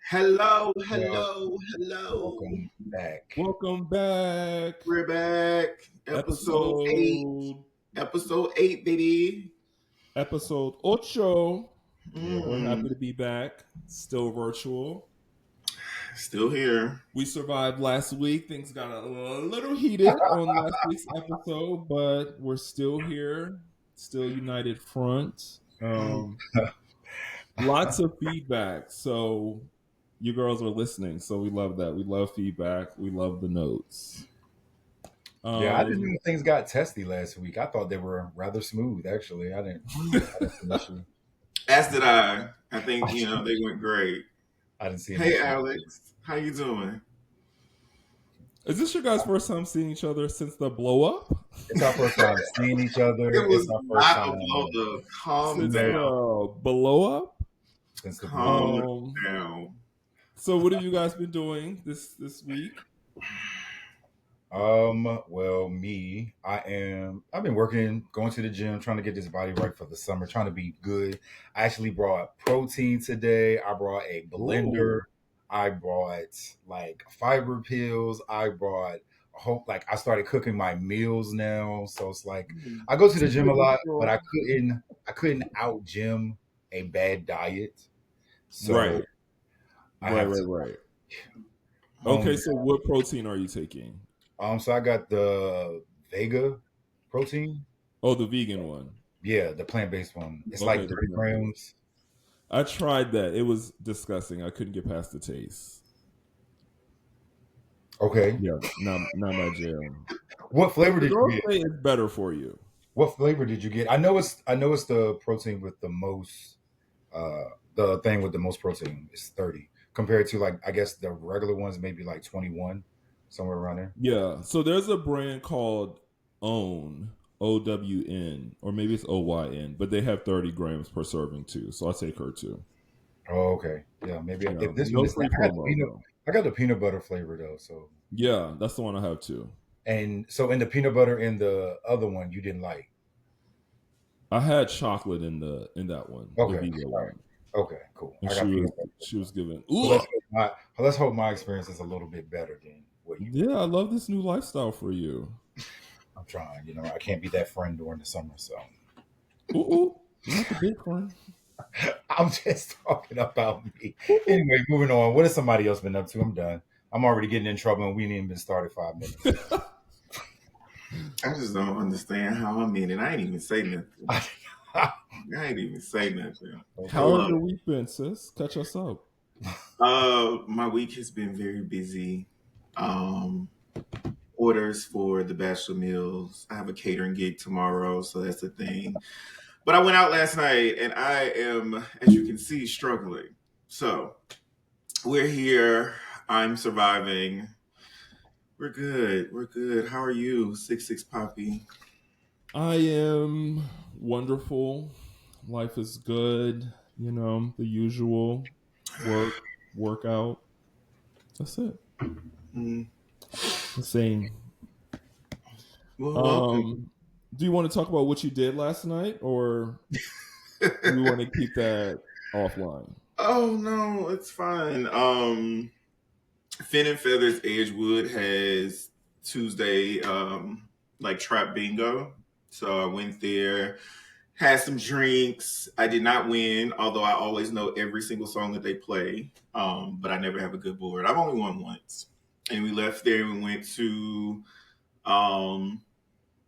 Hello, Well, hello, hello. welcome back. Welcome back. We're back. Episode 8. Episode Episode 8, Diddy. episode ocho. We're Mm, happy to be back. Still virtual. Still here. We survived last week. Things got a little heated on last week's episode, but we're still here. Still united front. Mm. Lots of feedback. So you girls are listening. So we love that. We love feedback. We love the notes. Yeah, I didn't know things got testy last week. I thought they were rather smooth, actually. I didn't see an issue. As did I. I think, they went great. I didn't see an Hey, issue. Alex. How you doing? Is this your guys' first time seeing each other since the blow up? It's our first time seeing each other. It was It's our first not a time blow up. Calm Since down. the blow up? since the Calm down. So what have you guys been doing this week? Well, I've been working, going to the gym, trying to get this body right for the summer, trying to be good. I actually brought protein today. I brought a blender. Ooh. I brought like fiber pills. I brought I started cooking my meals now. So it's like I go to the gym a lot, but I couldn't out gym a bad diet. So Right. I have to Right. hone Okay, it so what protein are you taking? So I got the Vega protein. Oh, the vegan one. Yeah, the plant-based one. It's Okay, like the 30 grams. I tried that. It was disgusting. I couldn't get past the taste. Okay. Yeah, not my jam. What flavor did you Girls get? say it's better for you. What flavor did you get? I know it's the protein with the most the thing with the most protein is 30 compared to like I guess the regular ones maybe like 21 somewhere around there. Yeah. So there's a brand called Own, OWN, or maybe it's OYN, but they have 30 grams per serving too. So I'll take her too. Oh, okay. Yeah, maybe Yeah. if this No one is free promo, though. I got the peanut butter flavor though, so Yeah, that's the one I have too. and so in the peanut butter in the other one you didn't like. I had chocolate in that one, the Okay. vegan All one. right. Okay, cool. And I got peanut butter. she was giving. So let's hope my experience is a little bit better than what you. Yeah, I love this new lifestyle for you. I'm trying. I can't be that friend during the summer, so Ooh, not the big one. I'm just talking about me. Anyway, moving on. What has somebody else been up to? I'm done. I'm already getting in trouble, and we ain't even been started 5 minutes. I just don't understand how I'm in it. I ain't even say nothing. I ain't even say nothing. How has your week been, sis? Catch us up. My week has been very busy. Orders for the bachelor meals. I have a catering gig tomorrow, so that's the thing. But I went out last night, and I am, as you can see, struggling. So we're here. I'm surviving. We're good. We're good. How are you, 6'6" Poppy? I am wonderful. Life is good. The usual workout. That's it. The same. Well, do you want to talk about what you did last night, or do you want to keep that offline? Oh no, it's fine. Fin and Feathers Edgewood has Tuesday like trap bingo. So I went there, had some drinks. I did not win, although I always know every single song that they play. But I never have a good board. I've only won once. And we left there and we went to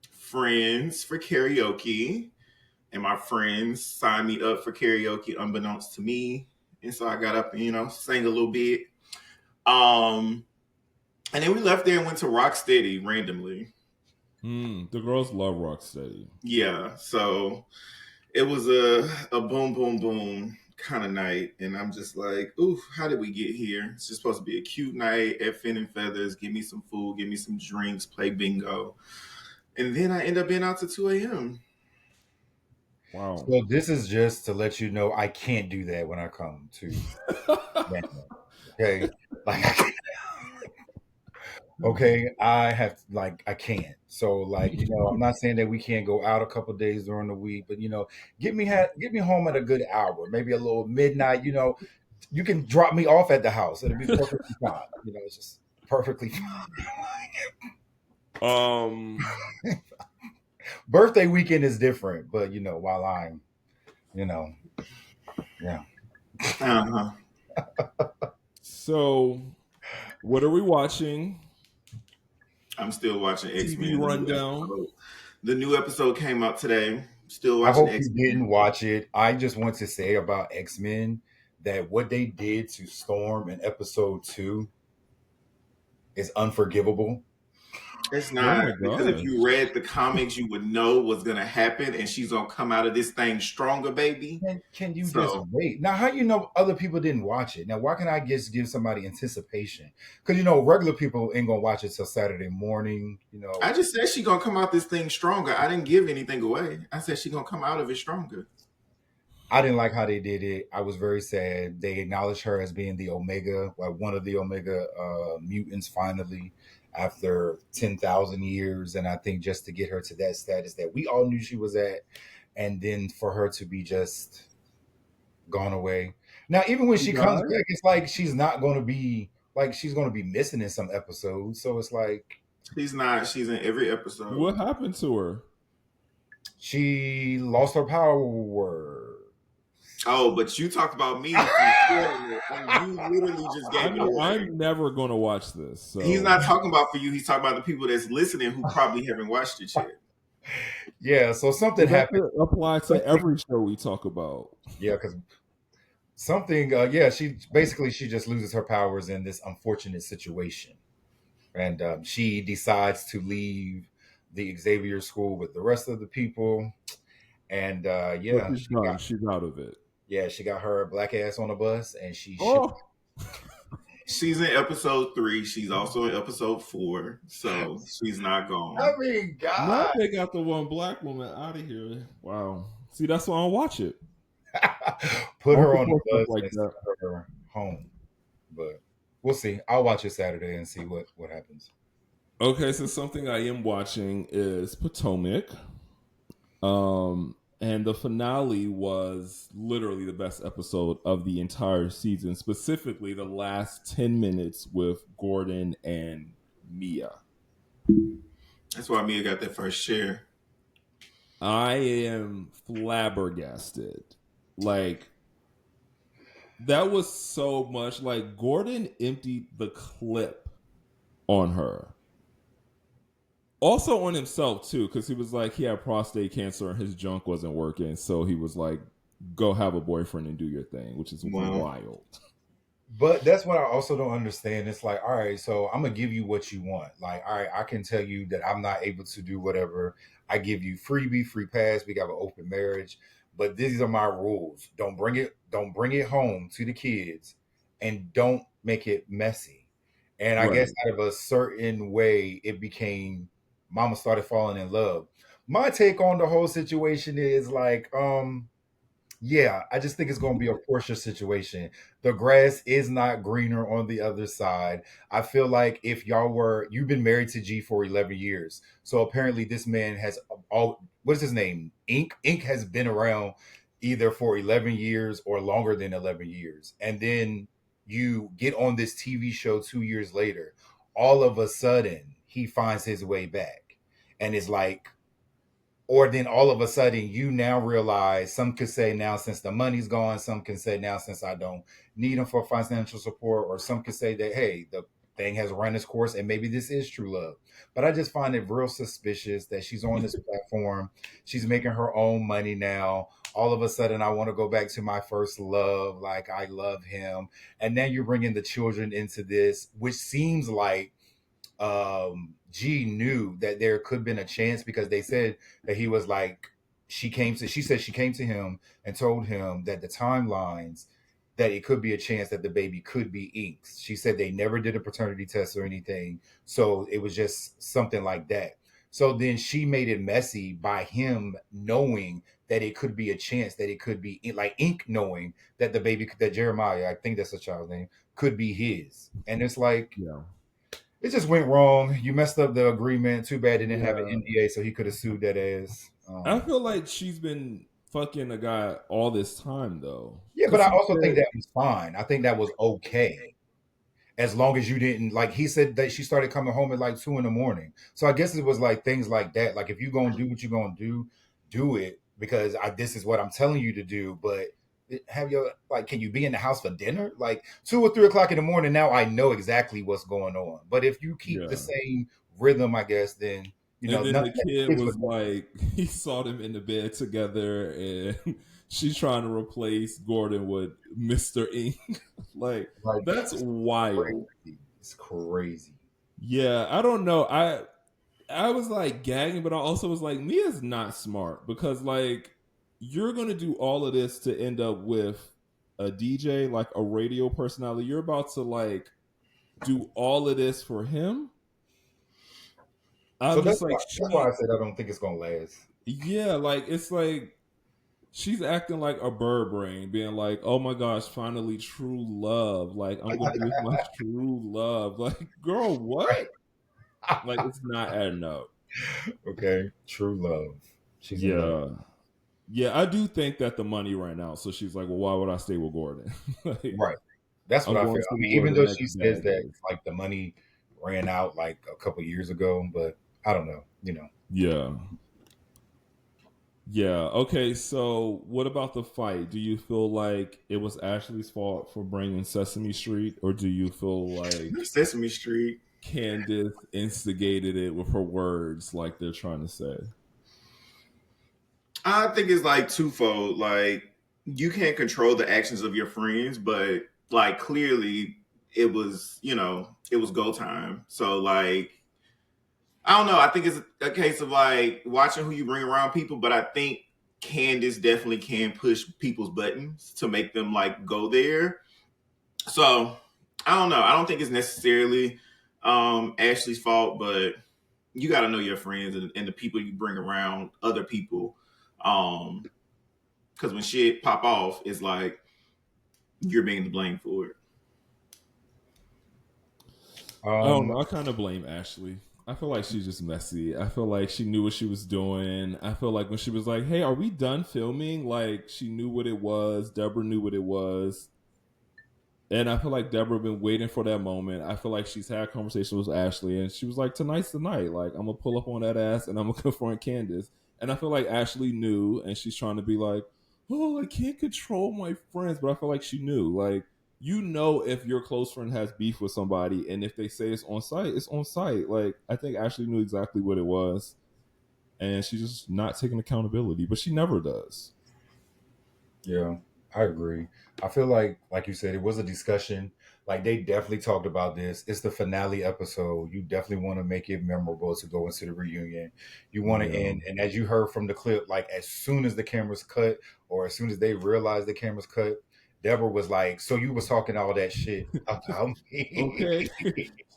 Friends for karaoke. And my friends signed me up for karaoke unbeknownst to me. And so I got up and, sang a little bit. And then we left there and went to Rocksteady randomly. The girls love Rocksteady. Yeah, so it was a boom, boom, boom kind of night. And I'm just like, ooh, how did we get here? It's just supposed to be a cute night at Fin and Feathers. Give me some food, give me some drinks, play bingo. And then I end up being out to 2 a.m. Wow. So this is just to let you know I can't do that when I come to okay. Okay, I can't. So I'm not saying that we can't go out a couple days during the week, but get me home at a good hour, maybe a little midnight. You can drop me off at the house. It'll be perfectly fine. It's just perfectly fine. Um, Birthday weekend is different, but while I'm, you know, yeah. Uh-huh. so what are we watching? I'm still watching TV X-Men. rundown. The new episode came out today. Still I watching hope you X-Men. didn't watch it. I just want to say about X-Men that what they did to Storm in episode 2 is unforgivable. It's Oh not, my because if gosh. you read the comics, you would know what's gonna happen, and she's gonna come out of this thing stronger, baby. Can you just So wait? Now, how you know other people didn't watch it? Now, why can I just give somebody anticipation? Because regular people ain't gonna watch it till Saturday morning. I just said she gonna come out this thing stronger. I didn't give anything away. I said she gonna come out of it stronger. I didn't like how they did it. I was very sad. They acknowledged her as being the Omega, like one of the Omega mutants, finally, after 10,000 years. And I think just to get her to that status that we all knew she was at, and then for her to be just gone away. Now, even when She she comes died? back, it's like she's not going to be like she's going to be missing in some episodes. So it's like She's not. She's in every episode. What happened to her? she lost her power. Oh, but you talked about me from spoiling it, and you literally just gave it away. I'm never going to watch this. So He's not talking about for you. He's talking about the people that's listening who probably haven't watched it yet. Yeah, so something that happened. could apply to every show we talk about. Yeah, because something. Yeah, she just loses her powers in this unfortunate situation, and she decides to leave the Xavier School with the rest of the people. And But yeah, she's done. She's out of it. she got her black ass on a bus, and she shipped. Oh, She's in episode 3. She's also in episode 4, so she's not I gone. mean, now God. they got the one black woman out of here. Wow. See, that's why I don't watch it. Put her I'll on the support bus stuff like and that. send her home. But we'll see. I'll watch it Saturday and see what happens. Okay, so something I am watching is Potomac. And the finale was literally the best episode of the entire season, specifically the last 10 minutes with Gordon and Mia. That's why Mia got that first share. I am flabbergasted. Like, that was so much. Like, Gordon emptied the clip on her. Also on himself, too, because he was like, he had prostate cancer and his junk wasn't working. So he was like, go have a boyfriend and do your thing, which is wild. But that's what I also don't understand. It's like, all right, so I'm gonna give you what you want. Like, all right, I can tell you that I'm not able to do whatever. I give you freebie, free pass. We got an open marriage, but these are my rules. Don't bring it home to the kids, and don't make it messy. And I guess out of a certain way, it became Mama started falling in love. My take on the whole situation is like, yeah, I just think it's going to be a Portia situation. The grass is not greener on the other side. I feel like if you've been married to G for 11 years. So apparently this man has what's his name? Ink. Ink has been around either for 11 years or longer than 11 years. And then you get on this TV show 2 years later. All of a sudden, he finds his way back. And it's like, or then all of a sudden you now realize, some could say now since the money's gone, some can say now since I don't need him for financial support, or some could say that, hey, the thing has run its course and maybe this is true love. But I just find it real suspicious that she's on this platform, she's making her own money now. All of a sudden I want to go back to my first love, like I love him. And then you're bringing the children into this, which seems like G knew that there could have been a chance, because they said that he was like, she said she came to him and told him that the timelines, that it could be a chance that the baby could be Ink's. She said they never did a paternity test or anything. So it was just something like that. So then she made it messy by him knowing that it could be a chance that it could be like Ink knowing that the baby, that Jeremiah, I think that's a child's name, could be his. And it's like, Yeah. it just went wrong. You messed up the agreement. Too bad they didn't have an NDA, so he could have sued that ass. I feel like she's been fucking a guy all this time though? Yeah, but Because I he also think said, that was fine. I think that was okay. As long as you didn't, like he said that she started coming home at like 2 in the morning. So I guess it was like things like that. Like if you're gonna do what you're gonna do it because this is what I'm telling you to do. But have your like, can you be in the house for dinner? Like 2 or 3 o'clock in the morning. Now I know exactly what's going on. But if you keep the yeah. same rhythm, I guess then And then the nothing kid sticks with was like, he saw them in the bed together, and she's trying to replace Gordon with Mr. Ink. Like, like that's wild. crazy. It's crazy. Yeah, I don't know. I was like gagging, but I also was like, Mia's not smart because like you're gonna do all of this to end up with a DJ, like a radio personality. You're about to like do all of this for him. So I'm that's just why like that's why I she, said I don't think it's gonna last. yeah, like it's like she's acting like a bird brain, being like, "Oh my gosh, finally true love! Like I'm gonna be with my true love." Like, girl, what? Like it's not adding up. Okay, true love. She's in love. Yeah, yeah, I do think that the money ran out, so she's like, "Well, why would I stay with Gordon? Like, Right. That's what I'm I going feel. to I see mean, where even the though next she says bag that is." like the money ran out like a couple years ago, but I don't know. Yeah, yeah. Okay, so what about the fight? Do you feel like it was Ashley's fault for bringing Sesame Street, or do you feel like Sesame Street. Candace instigated it with her words, like they're trying to say? I think it's like twofold. Like you can't control the actions of your friends, but like clearly it was go time. So like I don't know. I think it's a case of like watching who you bring around people, but I think Candace definitely can push people's buttons to make them like go there. So I don't know. I don't think it's necessarily Ashley's fault, but you got to know your friends and the people you bring around other people. Because when shit pop off, it's like you're being the blame for it. I don't Um, know. I kind of blame Ashley. I feel like she's just messy. I feel like she knew what she was doing. I feel like when she was like, "Hey, are we done filming?" Like she knew what it was. Deborah knew what it was. And I feel like Deborah been waiting for that moment. I feel like she's had conversations with Ashley, and she was like, "Tonight's the night. Like, I'm gonna pull up on that ass, and I'm gonna confront Candace." And I feel like Ashley knew, and she's trying to be like, "Oh, I can't control my friends," but I feel like she knew. Like, you know, if your close friend has beef with somebody, and if they say it's on site, it's on site. Like, I think Ashley knew exactly what it was, and she's just not taking accountability, but she never does. yeah, I agree. I feel like you said, it was a discussion. Like they definitely talked about this. It's the finale episode. You definitely want to make it memorable to go into the reunion. You want to Yeah. end, and as you heard from the clip, like as soon as the cameras cut, or as soon as they realized the cameras cut, Deborah was like, "So you was talking all that shit about me." Okay.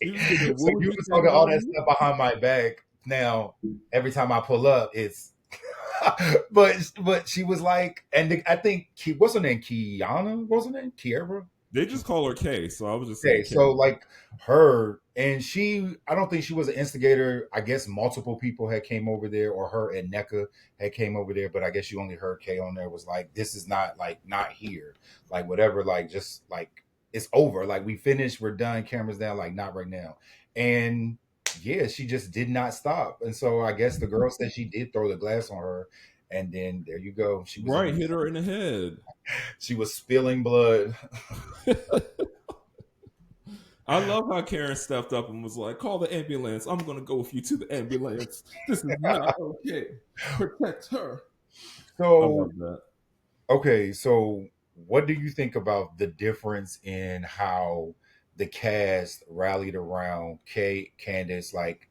She was thinking, So what was you you was saying talking all about that me? stuff behind my back. Now every time I pull up, it's but she was like, and I think what's her name? Kiana, wasn't it? Kiera. They just call her K, so I was just Okay, saying so Candace. like her and she, I don't think she was an instigator. I guess multiple people had came over there, or her and NECA had came over there, but I guess you only heard K on there. Was like, this is not like not here, like whatever, like just like it's over, like we finished, we're done, cameras down, like not right now. And yeah, she just did not stop, and so I guess the girl said she did throw the glass on her, and then there you go, she was in Right, the, hit her in the head. she was spilling blood. I love how Karen stepped up and was like, call the ambulance. I'm going to go with you to the ambulance. This is not okay. Protect her. I So love that. okay, so what do you think about the difference in how the cast rallied around Kate, Candace, like,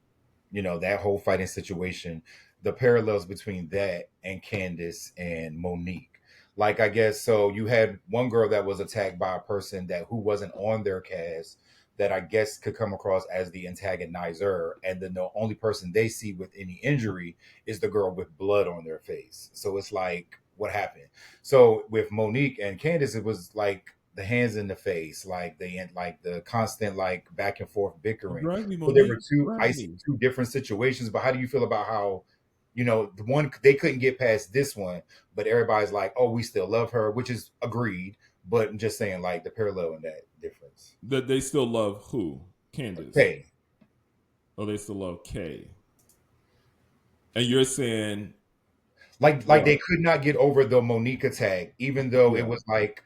that whole fighting situation, the parallels between that and Candace and Monique? Like, I guess so you had one girl that was attacked by a person that who wasn't on their cast that I guess could come across as the antagonizer, and then the only person they see with any injury is the girl with blood on their face. So it's like, what happened? So with Monique and Candace, it was like the hands in the face, like the constant like back and forth bickering. Drag me, So there were Monique. two Drag ice me. two different situations. But how do you feel about how the one they couldn't get past this one, but everybody's like, oh, we still love her, which is agreed. But I'm just saying, like the parallel in that difference. That they still love who? Candace. Okay, Oh, they still love Kay. And you're saying like they could not get over the Monica tag, even though it yeah. was like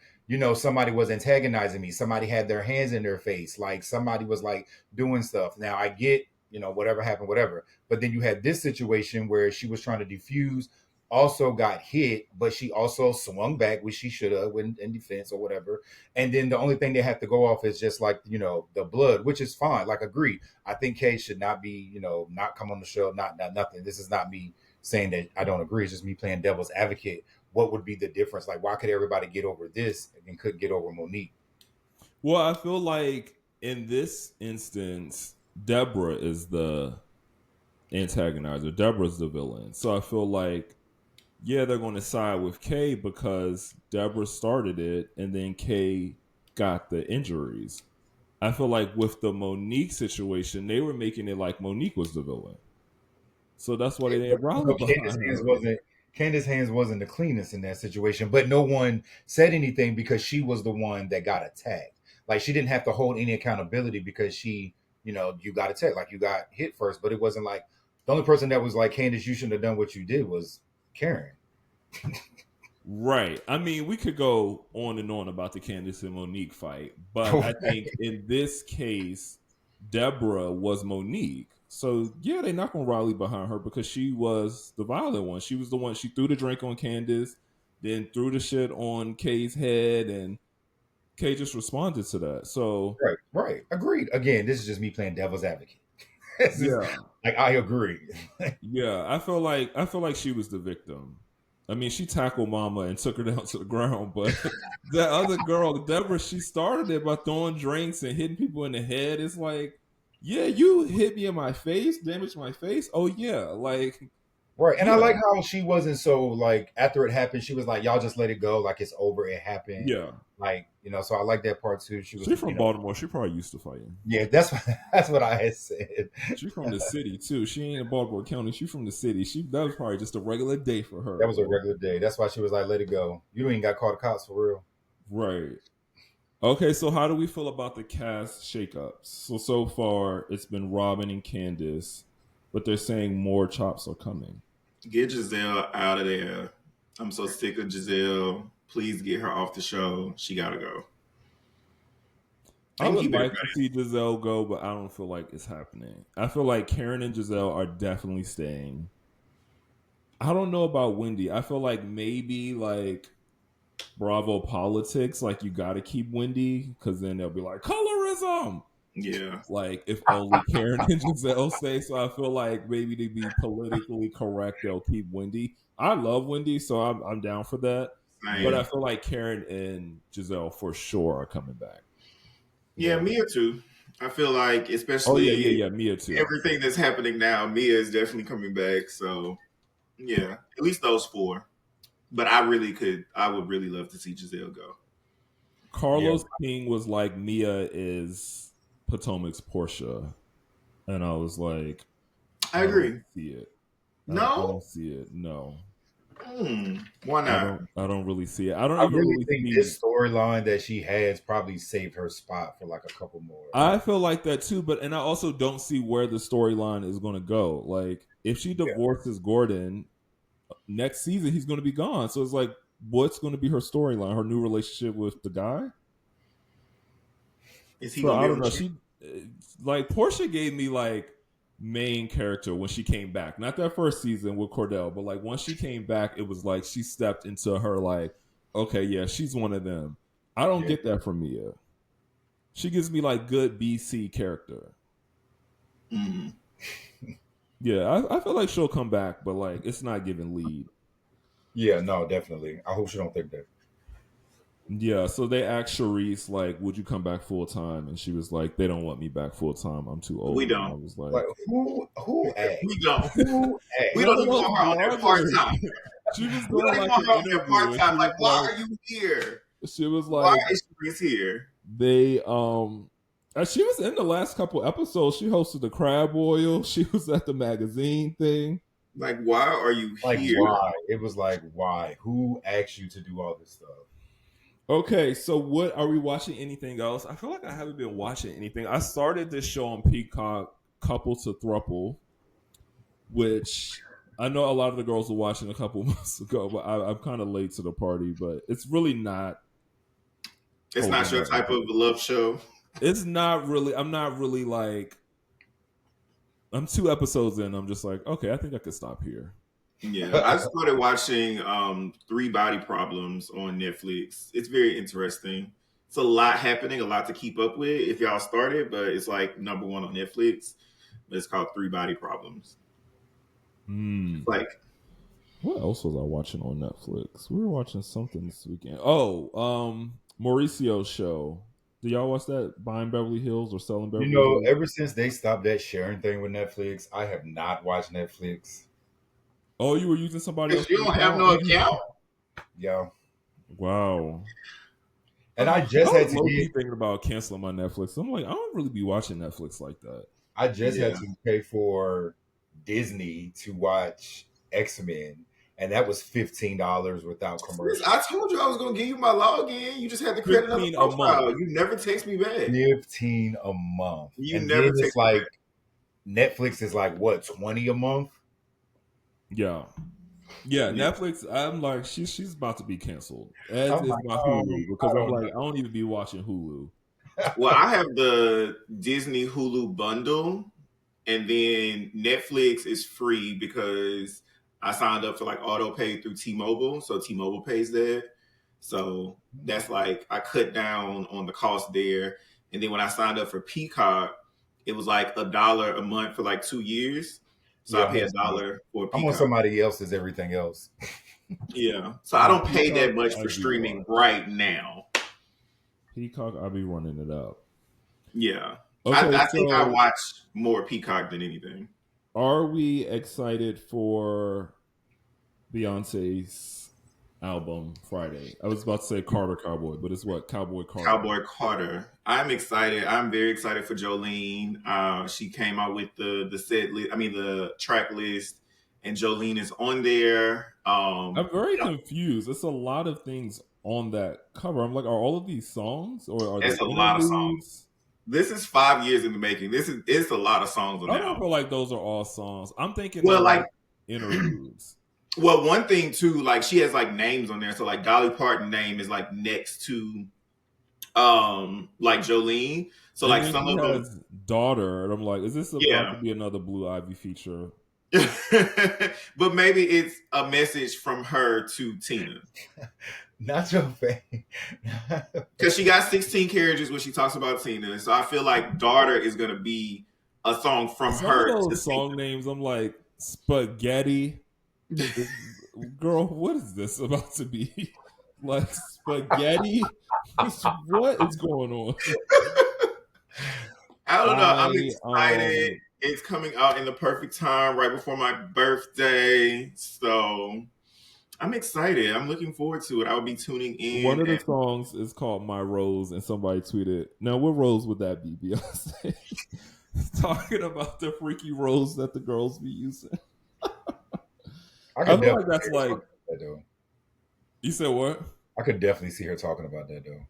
somebody was antagonizing me, somebody had their hands in their face, like somebody was like doing stuff. Now I get whatever happened, whatever, but then you had this situation where she was trying to defuse, also got hit, but she also swung back, which she should have in defense or whatever. And then the only thing they have to go off is just like the blood, which is fine. Like agreed, I think Kay should not be not come on the show, not nothing. This is not me saying that I don't agree. It's just me playing devil's advocate. What would be the difference? Like, why could everybody get over this and couldn't get over Monique? Well, I feel like in this instance, Deborah is the antagonizer. Deborah's the villain. So I feel like, yeah, they're going to side with Kay because Deborah started it and then Kay got the injuries. I feel like with the Monique situation, they were making it like Monique was the villain. So that's why they didn't rally behind her. Candace's hands wasn't the cleanest in that situation, but no one said anything because she was the one that got attacked. Like she didn't have to hold any accountability because you got attacked, like you got hit first, but it wasn't like the only person that was like, Candace, you shouldn't have done what you did was Karen. Right. I mean, we could go on and on about the Candace and Monique fight, but I think in this case, Deborah was Monique. So yeah, they're not gonna rally behind her because she was the violent one. She was the one. She threw the drink on Candace, then threw the shit on Kay's head, and Kay just responded to that. So right, agreed. Again, this is just me playing devil's advocate. yeah, like I agree. yeah. I feel like she was the victim. I mean, she tackled Mama and took her down to the ground, but that other girl, Deborah, she started it by throwing drinks and hitting people in the head. It's like, yeah, you hit me in my face, damaged my face. Oh yeah, like right. And I yeah, like how she wasn't so like after it happened, she was like, y'all just let it go, like it's over, it happened. yeah. Like, so I like that part too. She was She's from Baltimore. She probably used to fighting. yeah, that's what I had said. She's from the city too. She ain't in Baltimore County. She's from the city. That was probably just a regular day for her. That was a regular day. That's why she was like, let it go. You don't even got caught the cops for real. Right. Okay, so how do we feel about the cast shakeups? So far it's been Robin and Candace, but they're saying more chops are coming. Get Giselle out of there. I'm so sick of Giselle. Please get her off the show. She gotta go. I would like to see Giselle go, but I don't feel like it's happening. I feel like Karen and Giselle are definitely staying. I don't know about Wendy. I feel like maybe like Bravo politics, like you got to keep Wendy because then they'll be like colorism. Yeah. Like if only Karen and Giselle stay. So I feel like maybe to be politically correct, they'll keep Wendy. I love Wendy, so I'm down for that. Same. But I feel like Karen and Giselle for sure are coming back. Yeah, Mia too. I feel like, especially yeah, Mia too. Everything that's happening now, Mia is definitely coming back. So yeah, at least those four. But I would really love to see Giselle go. Carlos King was like, Mia is Potomac's Portia, and I was like, I agree. Don't see it. No, I don't see it. No. Why not? I don't really see it. I really think this storyline that she has probably saved her spot for like a couple more. I feel like that too, and I also don't see where the storyline is going to go. Like, if she divorces Gordon next season, he's going to be gone. So it's like, what's going to be her storyline? Her new relationship with the guy? Is he? I don't know. She like Portia gave me like main character when she came back. Not that first season with Cordell, but like once she came back, it was like she stepped into her like, okay, yeah, she's one of them. I don't get that from Mia. She gives me like good BC character. Mm-hmm. Yeah, I feel like she'll come back, but like it's not giving lead. Yeah, no, definitely. I hope she don't think that. Yeah, so they asked Charisse, like, would you come back full time? And she was like, they don't want me back full time. I'm too old. We don't. And I was like who asked? We don't. Who asked? We don't even want her on there part time. She was doing like an interview. Part-time. Like, why are you here? She was like, why is Charisse here? They she was in the last couple episodes. She hosted the crab oil. She was at the magazine thing. Like, why are you Like, here? why? It was like, why? Who asked you to do all this stuff? Okay, so what are we watching? Anything else? I feel like I haven't been watching anything. I started this show on Peacock, Couple to Thruple, which I know a lot of the girls were watching a couple months ago, but I'm kind of late to the party. But it's really not It's not holding your up with type of me. love show. It's not really. I'm not really like. I'm 2 episodes in. I'm just like, okay, I think I could stop here. Yeah, I started watching Three Body Problems on Netflix. It's very interesting. It's a lot happening, a lot to keep up with if y'all started, but it's like #1 on Netflix. But it's called Three Body Problems. Hmm. It's like What else was I watching on Netflix? We were watching something this weekend. Oh, Mauricio's show. Do y'all watch that? Buying Beverly Hills or Selling You Beverly know, Hills? ever since they stopped that sharing thing with Netflix, I have not watched Netflix. Oh, you were using somebody because else's you don't have account? no account. Yeah. Wow. And I I just had was to low get key thinking about canceling my Netflix. I'm like, I don't really be watching Netflix like that. I just Yeah. had to pay for Disney to watch X-Men, and that was $15 without Sis, commercial. I told you I was gonna give you my login. You just had to create another 15 a profile. month. You never text me back. 15 a month. You And never then it's text me like back. Netflix is like what, 20 a month? Yeah. Yeah, Yeah. Netflix, I'm like, she's about to be canceled. As I'm is like, my oh, Hulu, I because I'm don't like, I don't even be watching Hulu. Well, I have the Disney Hulu bundle, and then Netflix is free because I signed up for like auto pay through T-Mobile, so T-Mobile pays that. So that's like I cut down on the cost there. And then when I signed up for Peacock, it was like $1 a month for like 2 years. So I Yeah, pay $1 for I'm on Peacock. somebody else's everything else. Yeah. So I Yeah, don't pay Peacock, that much I for do streaming watch. right now. Peacock, I be running it up. Yeah. Okay, I think I so watch more Peacock than anything. are we excited for Beyonce's album Friday? I was about to say Carter Cowboy, but it's what? Cowboy Carter. Cowboy Carter. I'm excited. I'm very excited for Jolene. She came out with the set list. I mean the track list, and Jolene is on there. I'm very confused. It's a lot of things on that cover. I'm like, are all of these songs or are they It's a lot of songs. interludes? This is 5 years in the making. It's a lot of songs on I the don't album. feel like those are all songs. I'm thinking they're Well, like like interludes. well, one thing too, like she has like names on there. So like Dolly Parton name is like next to like Jolene. So And like then some she of them, has Daughter, and I'm like, is this about yeah. to be another Blue Ivy feature? But maybe it's a message from her to Tina. Not your face. Because she got 16 carriages when she talks about Tina. So I feel like Daughter is going to be a song from Some of her to those song names, I'm like, Spaghetti. Tina. Girl, what is this about to be? Like, spaghetti? What is going on? I don't know. I'm I excited. It's coming out in the perfect time, right before my birthday. So I'm excited. I'm looking forward to it. I'll be tuning One in. of the And songs is called My Rose, and somebody tweeted, now what rose would that be, Beyonce? Talking about the freaky rose that the girls be using. I I could feel like definitely that's see her like, talking about that though. you said what? I could definitely see her talking about that though.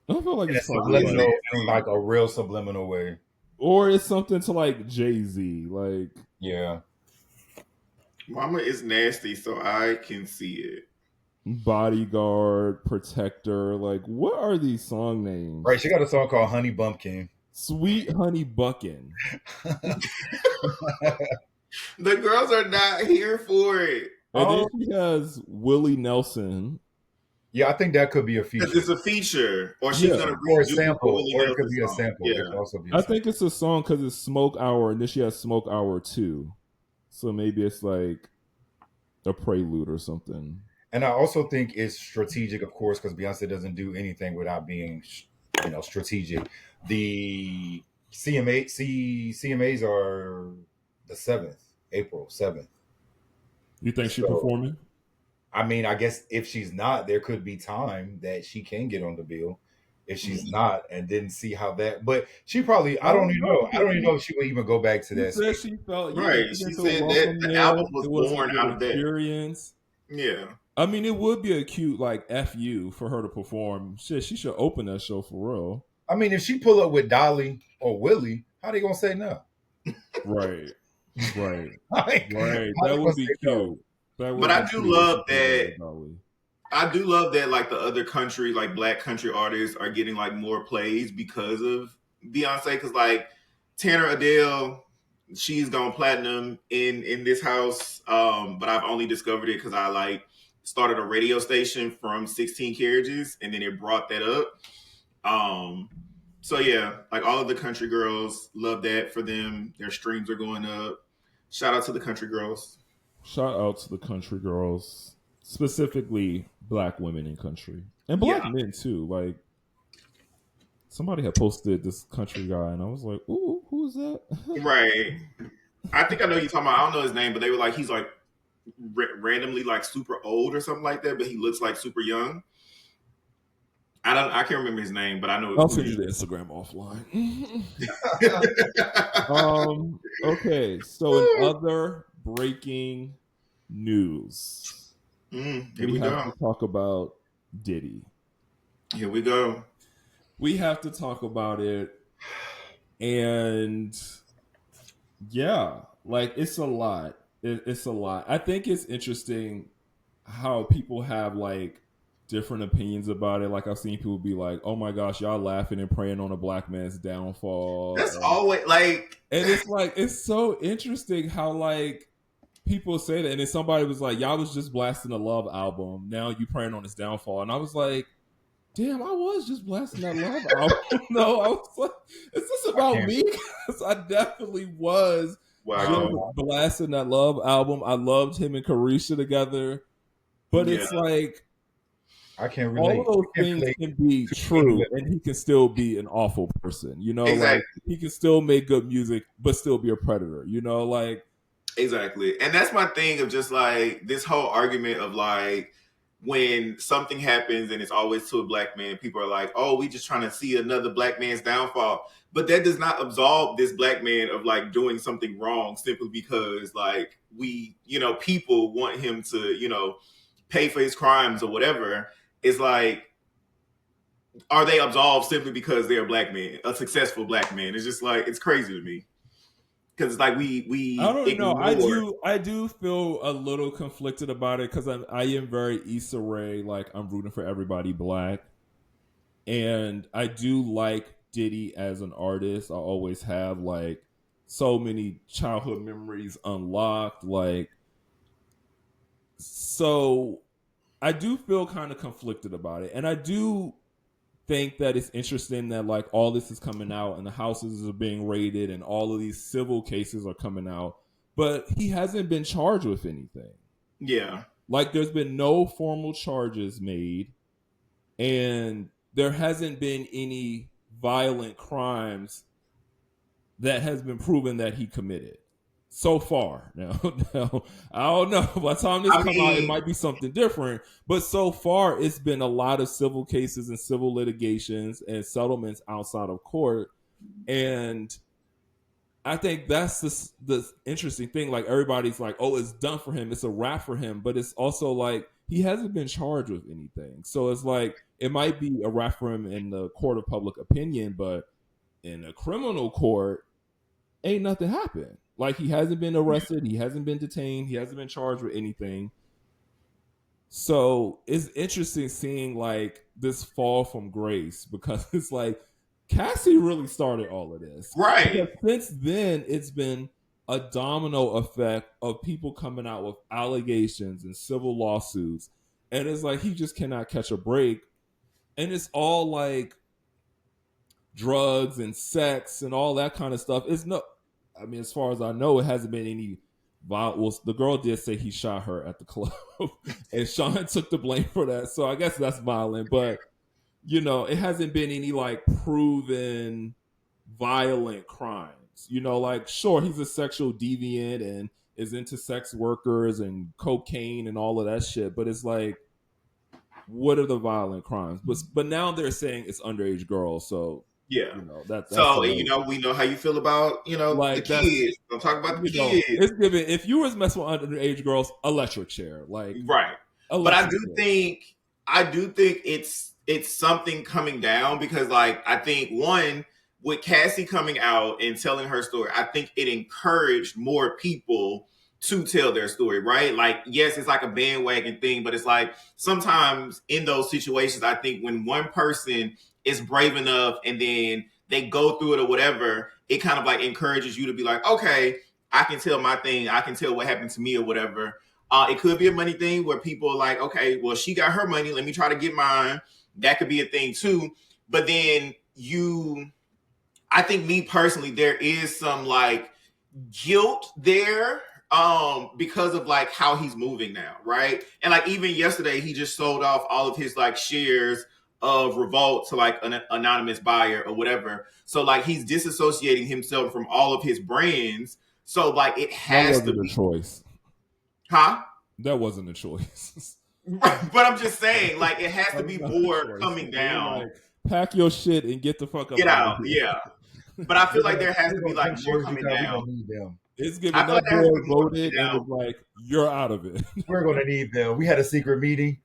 I feel like In a it's probably it's like, subliminal, in sexy. like a real subliminal way. or it's something to like Jay-Z, like Yeah. Mama is nasty, so I can see it. Bodyguard, Protector. Like, what are these song Right. names? She got a song called Honey Bumpkin. Sweet Honey Buckin. The girls are not here for it. And then Oh, she has Willie Nelson. yeah, I think that could be a Because feature. it's a feature, or she's Yeah. gonna Or a redo a sample. Willie Or it could Nelson be a song. sample. It Yeah. could also be a I sample. think it's a song because it's Smoke Hour, and then she has Smoke Hour 2. So maybe it's like a prelude or something. And I also think it's strategic, of course, because Beyonce doesn't do anything without being, strategic. The CMAs are the 7th, April 7th. You think she So, performing? I mean, I guess if she's not, there could be time that she can get on the bill. if she's not, and didn't see how that. But she probably, I I don't don't even know know. I because don't even know if she would even go back to she that said space. she felt, yeah, Right. she She didn't feel said that welcome the there. album was It wasn't a born good out of that. experience. Yeah. I mean, it would be a cute like FU for her to perform. Shit, she should open that show for real. I mean, if she pull up with Dolly or Willie, how they gonna say no? Right, right, Like, right. how That they would gonna be say no? cute. That But would I be do cute if love she pulled up that. with Dolly. I do love that like the other country, like black country artists are getting like more plays because of Beyonce. Because like Tanner Adele, she's gone platinum in this house. But I've only discovered it because I like started a radio station from 16 carriages and then it brought that up. Um, so yeah, like all of the country girls love that for them. Their streams are going up. Shout out to the country girls. Shout out to the country girls, specifically black women in country and black Yeah, men too. Like somebody had posted this country guy, and I was like, "Ooh, who is that?" right. I think I know you're talking about. I don't know his name, but they were like he's like randomly like super old or something like that, but he looks like super young. I can't remember his name, but I know I'll who send he you the Instagram offline. is. Okay, so in other breaking news, Here we we have go. to talk about Diddy. Here we go. We have to talk about it, and yeah, like it's a lot. It's a lot. I think it's interesting how people have like different opinions about it. Like I've seen people be like, "Oh my gosh, y'all laughing and praying on a black man's downfall," That's always like and it's like it's so interesting how like people say that, and then somebody was like, "Y'all was just blasting a Love album. Now you praying on his downfall," and I was like, damn, I was just blasting that Love album. No, I was like, is this I about can't. me? Because I definitely was I just can't. wow. blasting that Love album. I loved him and Carisha together. But Yeah, it's like I can't all relate. of those I can't things relate can be to any true of and he can still be an awful person. You know, exactly. like he can still make good music but still be a predator. You know, like Exactly. And that's my thing of just like this whole argument of like when something happens and it's always to a black man, people are like, oh, we just trying to see another black man's downfall. But that does not absolve this black man of like doing something wrong simply because like we, people want him to, pay for his crimes or whatever. It's like, are they absolved simply because they're a black man, a successful black man? It's just like, it's crazy to me. Because it's like we I we don't know. ignore. I do feel a little conflicted about it because I am very Issa Rae. Like I'm rooting for everybody black, and I do like Diddy as an artist. I always have like so many childhood memories unlocked. Like so, I do feel kind of conflicted about it, and I do think that it's interesting that like all this is coming out and the houses are being raided and all of these civil cases are coming out, but he hasn't been charged with anything. Yeah. Like there's been no formal charges made and there hasn't been any violent crimes that has been proven that he committed so far. Now, now I don't know. By the time this I come out, it mean, might be something different. But so far, it's been a lot of civil cases and civil litigations and settlements outside of court. And I think that's the interesting thing. Like everybody's like, "Oh, it's done for him. It's a wrap for him." But it's also like he hasn't been charged with anything. So it's like it might be a wrap for him in the court of public opinion, but in a criminal court, ain't nothing happened. Like he hasn't been arrested, he hasn't been detained, he hasn't been charged with anything. So it's interesting seeing like this fall from grace because it's like Cassie really started all of this. right. Because since then, it's been a domino effect of people coming out with allegations and civil lawsuits. And it's like he just cannot catch a break. And it's all like drugs and sex and all that kind of stuff. It's no, I mean, as far as I know, it hasn't been any violence. Well, the girl did say he shot her at the club, and Sean took the blame for that. So I guess that's violent, but it hasn't been any like proven violent crimes. Like sure, he's a sexual deviant and is into sex workers and cocaine and all of that shit, but it's like what are the violent crimes? But now they're saying it's underage girls, so Yeah. that's So, a you little, know, we know how you feel about, you know, the like that's, kids. I'm talking about the you know, kids. it's given, if you was messing with underage girls, electric chair, like Right. But electric chair. I do think it's something coming down because like I think one with Cassie coming out and telling her story, I think it encouraged more people to tell their story, right? Like yes, it's like a bandwagon thing, but it's like sometimes in those situations I think when one person is brave enough and then they go through it or whatever, it kind of like encourages you to be like, okay, I can tell my thing, I can tell what happened to me or whatever. It could be a money thing where people are like, okay, well, she got her money. Let me try to get mine. That could be a thing too. But then I think me personally, there is some like guilt there because of like how he's moving now, right? And like even yesterday, he just sold off all of his like shares of Revolt to like an anonymous buyer or whatever. So like he's disassociating himself from all of his brands. So like it That has to wasn't a be, choice. huh? That wasn't a choice. But I'm just saying, like, it has That to was be not a more choice. coming They were down. like, pack your shit and get the fuck up Get out of out, here. yeah. But I feel We're like gonna there has we're to be gonna like take more shares coming because we're down. gonna need them. It's I given feel like that there has to boy be more voted coming and down. was like, you're out of it. We're gonna need them. We had a secret meeting.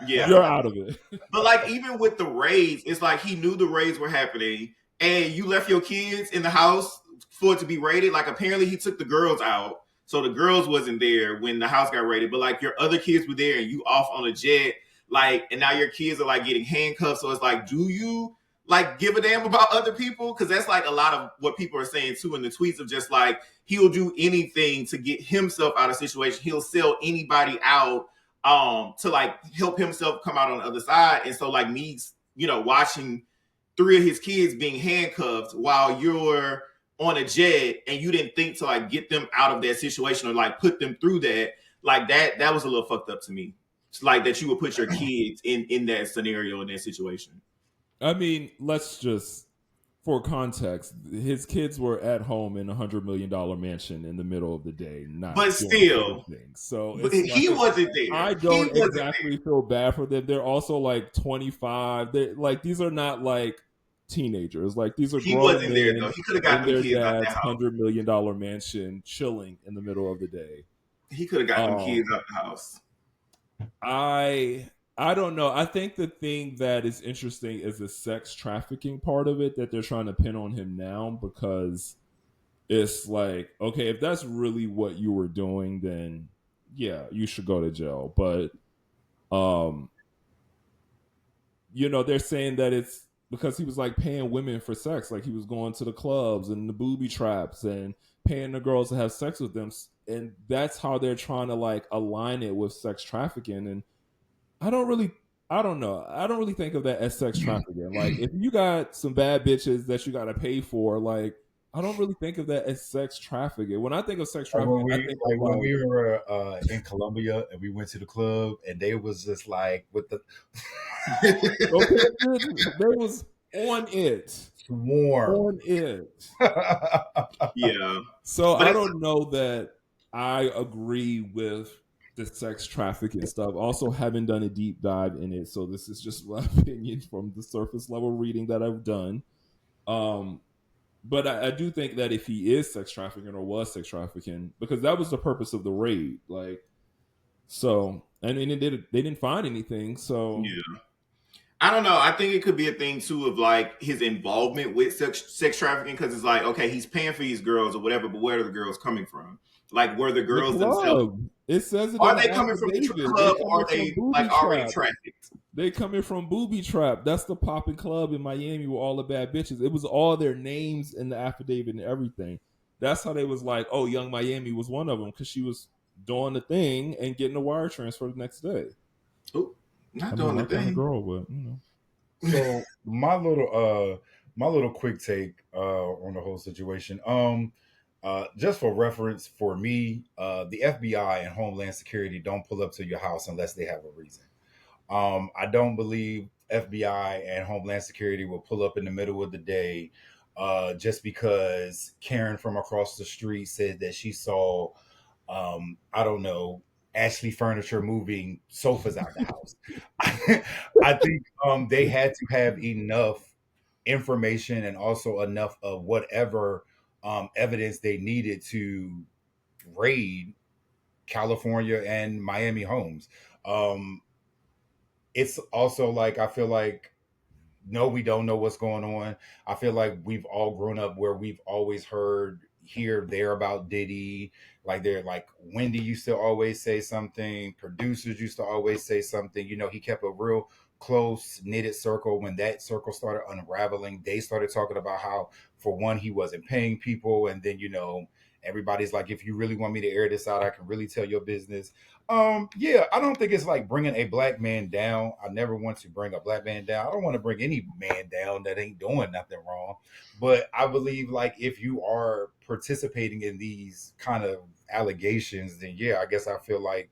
Yeah. You're out of it. But like even with the raids, it's like he knew the raids were happening, and you left your kids in the house for it to be raided. Like apparently he took the girls out, so the girls wasn't there when the house got raided. But like your other kids were there, and you off on a jet, like, and now your kids are like getting handcuffed. So it's like, do you like give a damn about other people? Because that's like a lot of what people are saying too in the tweets of just like he'll do anything to get himself out of situation. He'll sell anybody out to like help himself come out on the other side. And so like me, you know, watching three of his kids being handcuffed while you're on a jet and you didn't think to like get them out of that situation or like put them through that, like that was a little fucked up to me. It's like that you would put your kids in that scenario, in that situation. I mean, let's just, for context, his kids were at home in $100 million mansion in the middle of the day, not But doing still, anything. So but it's he like, wasn't there. I He don't wasn't there. exactly feel bad for them. They're also like 25. They're like, these are not like teenagers. Like these are He grown wasn't there though. men He could have got in them their kids out the dad's house. $100 million mansion, chilling in the middle of the day. He could have got them kids out the house. I don't know. I think the thing that is interesting is the sex trafficking part of it that they're trying to pin on him now, because it's like, okay, if that's really what you were doing, then yeah, you should go to jail. But um, you know, they're saying that it's because he was like paying women for sex, like he was going to the clubs and the booby traps and paying the girls to have sex with them, and that's how they're trying to like align it with sex trafficking. And I don't really, I don't know. I don't really think of that as sex trafficking. Like, if you got some bad bitches that you got to pay for, like, I don't really think of that as sex trafficking. When I think of sex trafficking, I think of When like, we were in Colombia and we went to the club and they was just like with the okay, they was on it, swarm. on it. Yeah. So But I it's don't know that I agree with the sex trafficking stuff. Also, haven't done a deep dive in it, so this is just my opinion from the surface level reading that I've done. Um, but I do think that if he is sex trafficking or was sex trafficking, because that was the purpose of the raid, like, so, and they didn't find anything, so yeah. I don't know. I think it could be a thing too of like his involvement with sex trafficking because it's like, okay, he's paying for these girls or whatever, but where are the girls coming from? Like, were the the girls themselves, club. It says it in are the they coming from the affidavit. They club or coming are from they booby like already trap. trafficked? They coming from Booby Trap. That's the popping club in Miami with all the bad bitches. It was all their names in the affidavit and everything. That's how they was like, oh, Young Miami was one of them because she was doing the thing and getting a wire transfer the next day. Oh, I not mean, doing the my kind of thing. girl, but you know. So my little quick take on the whole situation. Just for reference, for me, the FBI and Homeland Security don't pull up to your house unless they have a reason. I don't believe FBI and Homeland Security will pull up in the middle of the day just because Karen from across the street said that she saw, I don't know, Ashley Furniture moving sofas out the house. I think they had to have enough information and also enough of whatever evidence they needed to raid California and Miami homes. Um, it's also like I feel like no, we don't know what's going on. I feel like we've all grown up where we've always heard here there about Diddy. Like they're like Wendy used to always say something, producers used to always say something. You know, he kept a real close knitted circle. When that circle started unraveling, they started talking about how for one he wasn't paying people, and then everybody's like, if you really want me to air this out, I can really tell your business. Yeah, I don't think it's like bringing a black man down. I never want to bring a black man down. I don't want to bring any man down that ain't doing nothing wrong. But I believe like if you are participating in these kind of allegations, then yeah, I guess I feel like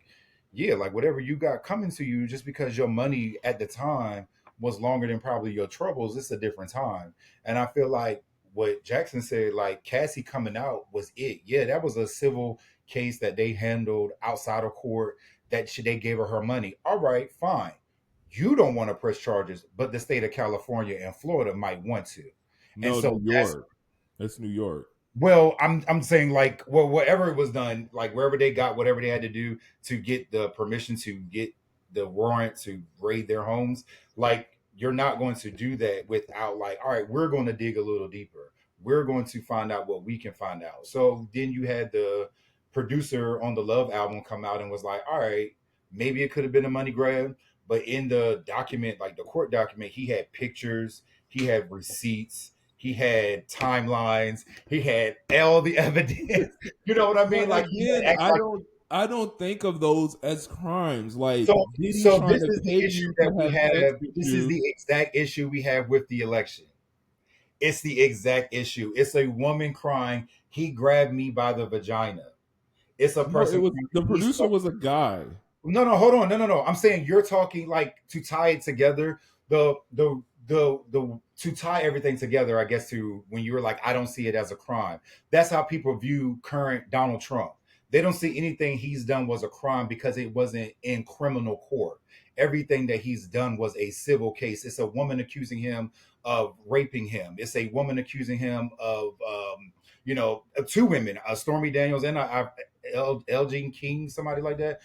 yeah, like whatever you got coming to you, just because your money at the time was longer than probably your troubles, it's a different time. And I feel like what Jackson said, like Cassie coming out was it. Yeah, that was a civil case that they handled outside of court. They gave her money. All right, fine. You don't want to press charges, but the state of California and Florida might want to. And No, so New that's York. That's New York. well, I'm saying like well, whatever it was done, like wherever they got whatever they had to do to get the permission to get the warrant to raid their homes, like you're not going to do that without like, all right, we're going to dig a little deeper. We're going to find out what we can find out. So then you had the producer on the Love album come out and was like, all right, maybe it could have been a money grab, but in the document, like the court document, he had pictures, he had receipts, he had timelines, he had all the evidence. You know what I mean? But Like he again, had act like I don't think of those as crimes. Like so. Diddy So trying this to is pay the issue you that to we have sex have. with This is you. the exact issue we have with the election. It's the exact issue. It's a woman crying, "He grabbed me by the vagina." It's a No, it person was the crying, "He producer was a guy. no, no, hold on, no. I'm saying you're talking like to tie it together. The to tie everything together. I guess to when you were like, I don't see it as a crime. That's how people view current Donald Trump. They don't see anything he's done was a crime because it wasn't in criminal court. Everything that he's done was a civil case. It's a woman accusing him of raping him. It's a woman accusing him of, two women, Stormy Daniels and Jean King, somebody like that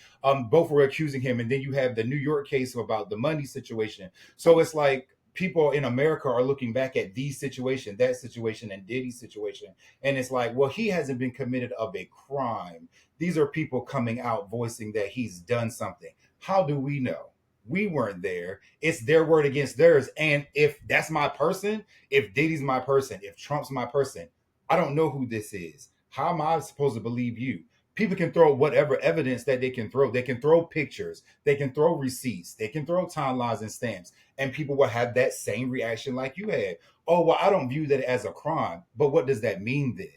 both were accusing him. And then you have the New York case about the money situation. So it's like people in America are looking back at these situation, that situation, and Diddy's situation. And it's like, well, he hasn't been committed of a crime. These are people coming out voicing that he's done something. How do we know? We weren't there. It's their word against theirs. And if that's my person, if Diddy's my person, if Trump's my person, I don't know who this is. How am I supposed to believe you? People can throw whatever evidence that they can throw. They can throw pictures, they can throw receipts, they can throw timelines and stamps, and people will have that same reaction like you had. Oh, well, I don't view that as a crime. But what does that mean then?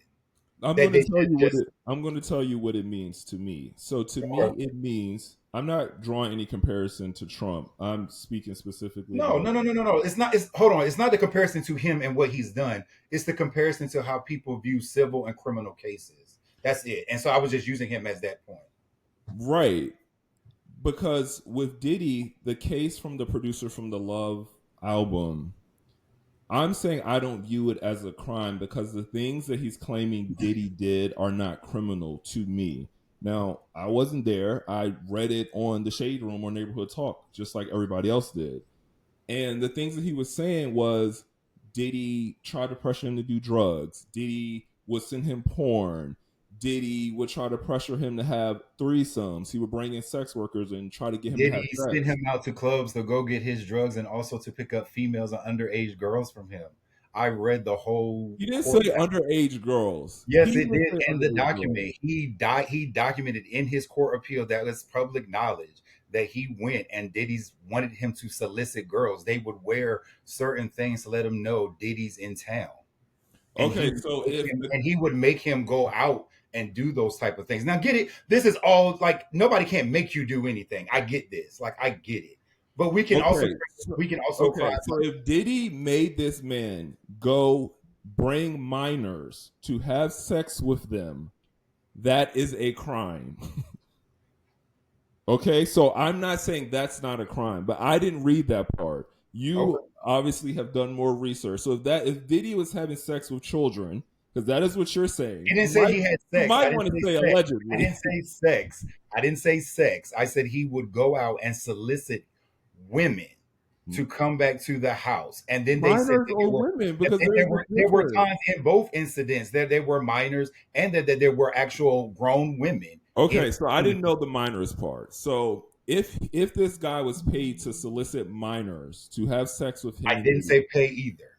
I'm That going to they tell you what just it. I'm going to tell you what it means to me. So to me, or it means I'm not drawing any comparison to Trump. I'm speaking specifically no, about. no, no, no, no, no. It's not. It's hold on. It's not the comparison to him and what he's done. It's the comparison to how people view civil and criminal cases. That's it. And so I was just using him as that point. Right. Because with Diddy, the case from the producer from the Love album, I'm saying I don't view it as a crime because the things that he's claiming Diddy did are not criminal to me. Now, I wasn't there. I read it on the Shade Room or Neighborhood Talk, just like everybody else did. And the things that he was saying was Diddy tried to pressure him to do drugs. Diddy would send him porn. Diddy would try to pressure him to have threesomes. He would bring in sex workers and try to get him to Did have he send sex. him out to clubs to go get his drugs and also to pick up females and underage girls from him? I read the whole He didn't say court. underage girls. Yes, He it didn't did say in the underage girls. document. He documented in his court appeal that was public knowledge that he went and Diddy's wanted him to solicit girls. They would wear certain things to let him know Diddy's in town, and Okay, so if he would make him go out and do those type of things. Now, get it? This is all like nobody can't make you do anything. I get this. Like I get it, but we can also cry. so if Diddy made this man go bring minors to have sex with them, that is a crime. Okay, so I'm not saying that's not a crime, but I didn't read that part. You Okay. obviously have done more research. So if Diddy was having sex with children, because that is what you're saying, He didn't say he had you sex. I might didn't want to say say sex. I allegedly. didn't say sex. I didn't say sex. I said he would go out and solicit women to come back to the house. And then they said Minors that or women, because there there's a were difference. times in both incidents that there were minors and that there were actual grown women in Okay, so I the didn't know the minors part. So if this guy was paid to solicit minors to have sex with him I and didn't Diddy, say pay either.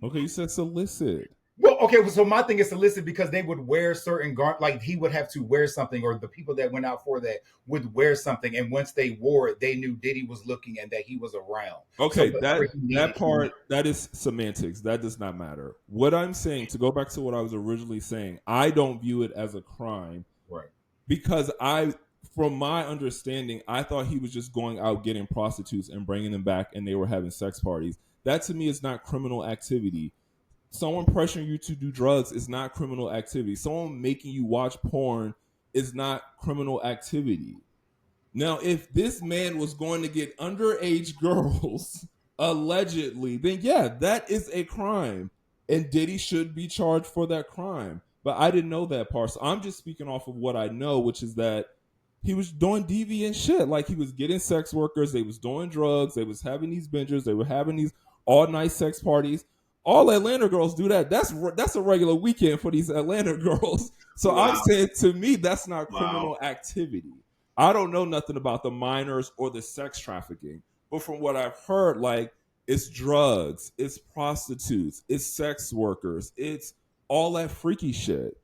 okay, you said solicit. Well, okay, so my thing is solicit because they would wear certain like he would have to wear something, or the people that went out for that would wear something, and once they wore it, they knew Diddy was looking and that he was around. So Okay, whatever that he that needed, part that is semantics. That does not matter. What I'm saying, to go back to what I was originally saying, I don't view it as a crime right. because from my understanding, I thought he was just going out getting prostitutes and bringing them back, and they were having sex parties. That to me is not criminal activity. Someone pressuring you to do drugs is not criminal activity. Someone making you watch porn is not criminal activity. Now, if this man was going to get underage girls allegedly, then yeah, that is a crime. And Diddy should be charged for that crime. But I didn't know that part. So I'm just speaking off of what I know, which is that he was doing deviant shit. Like he was getting sex workers, they was doing drugs, they was having these bingers, they were having these all night sex parties. All Atlanta girls do that. That's a regular weekend for these Atlanta girls. So I'm Wow. saying, to me, that's not Wow. criminal activity. I don't know nothing about the minors or the sex trafficking, but from what I've heard, like it's drugs, it's prostitutes, it's sex workers, it's all that freaky shit.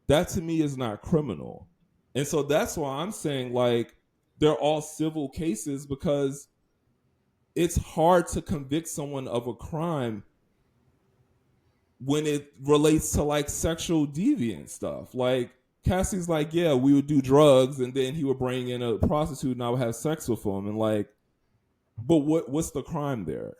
That to me is not criminal. And so that's why I'm saying, like, they're all civil cases because it's hard to convict someone of a crime when it relates to like sexual deviant stuff. Like Cassie's like, yeah, we would do drugs and then he would bring in a prostitute and I would have sex with him. And like, but what's the crime there?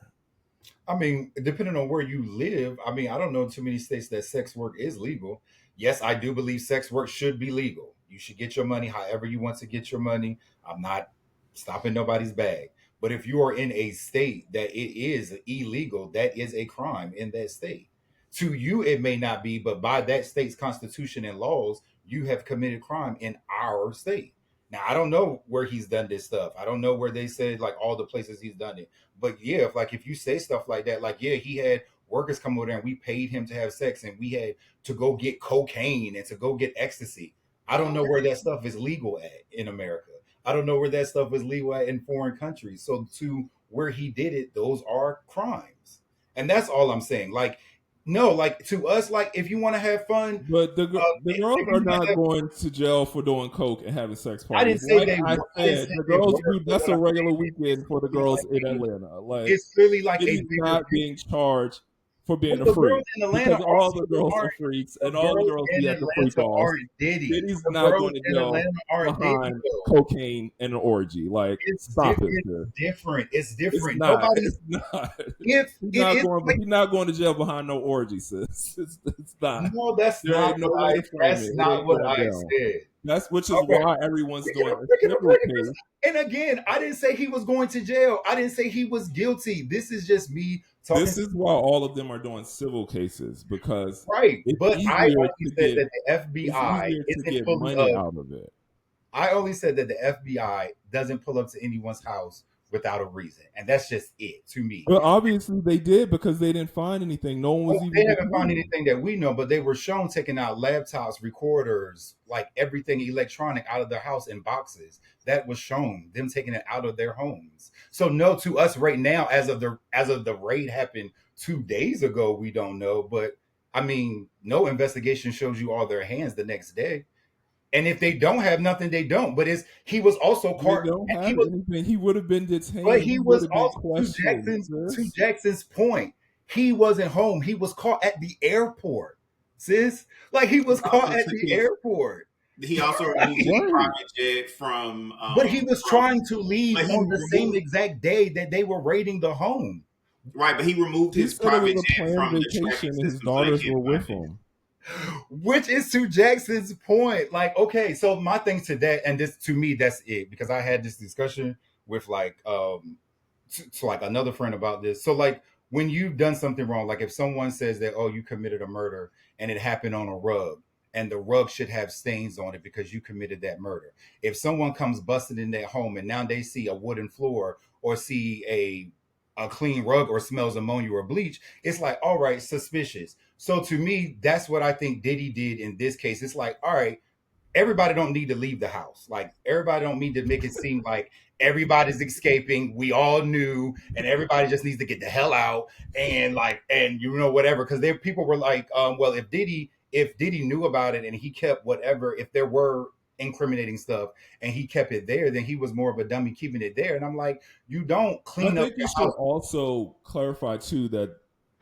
I mean, depending on where you live, I mean, I don't know too many states that sex work is legal. Yes, I do believe sex work should be legal. You should get your money however you want to get your money. I'm not stopping nobody's bag. But if you are in a state that it is illegal, that is a crime in that state. To you, it may not be, but by that state's constitution and laws, you have committed crime in our state. Now, I don't know where he's done this stuff. I don't know where they said like all the places he's done it. But yeah, if you say stuff like that, like yeah, he had workers come over there and we paid him to have sex and we had to go get cocaine and to go get ecstasy. I don't know where that stuff is legal at in America. I don't know where that stuff is legal at in foreign countries. So to where he did it, those are crimes. And that's all I'm saying. Like, no, like to us, like if you want to have fun, But the girls if are you want to not have, going to jail for doing coke and having sex I parties. didn't say Like they I I didn't said, say the they girls were, do. but That's what a I'm regular saying weekend for the is girls like in Atlanta. Like it's clearly like a Diddy's bigger not being charged for being But a the girls freak in Atlanta because all the also girls are aren't. freaks The and all the girls girls in be at the freak Atlanta offs. aren't Diddy. Diddy's The not girls going to in jail Atlanta aren't Diddy behind though. cocaine and an orgy. Like, stop it, It's sis. different. It's It's different. not. Nobody. It's not. If He's it not is going. like He's not going to jail behind no orgy, sis. It's not. no, that's There not ain't no what way I. to frame That's it. It not ain't what going I down. said. That's which is Okay. why everyone's We can doing we a can civil agree to case. this. And again, I didn't say he was going to jail. I didn't say he was guilty. This is just me talking This is why all of them are doing civil cases because right. it's But I easier only to said get that the it's FBI easier to isn't get pulling money up. out of it. I only said that the FBI doesn't pull up to anyone's house without a reason, and that's just it to me. Well, obviously they did because they didn't find anything. No one was Oh, they even haven't found detained. anything that we know, but they were shown taking out laptops, recorders, like everything electronic out of their house in boxes. That was shown them taking it out of their homes. So no, to us right now, as of the raid happened 2 days ago, we don't know. But I mean, no investigation shows you all their hands the next day. And if they don't have nothing, they don't. But it's he was also They caught. don't He have was anything. He would have been But detained. he He would was have been also questioned, To sis. Jackson's point. He wasn't home. He was caught at the airport, sis. Like he He was caught also at took the his. airport. He also removed his Like, Right. private jet but he was from. trying to leave But he on the same removed exact day that they were raiding the home. right, but he removed He his said it private was a jet planned from the tracking vacation and his system so they daughters can't were find with him. him. Which is to Jackson's point. Like, okay, so my thing to that, and this to me, that's it, because I had this discussion with like to like another friend about this. So like when you've done something wrong, like if someone says that, oh, you committed a murder and it happened on a rug, and the rug should have stains on it because you committed that murder. If someone comes busted in their home and now they see a wooden floor or see a clean rug or smells ammonia or bleach, it's like, all right, suspicious. So to me, that's what I think Diddy did in this case. It's like, all right, everybody don't need to leave the house. Like everybody don't need to make it seem like everybody's escaping. We all knew, and everybody just needs to get the hell out and like and whatever. Because there people were like, well, if Diddy knew about it and he kept whatever, if there were incriminating stuff and he kept it there, then he was more of a dummy keeping it there. And I'm like, you don't I clean up think you your should house. also clarify too that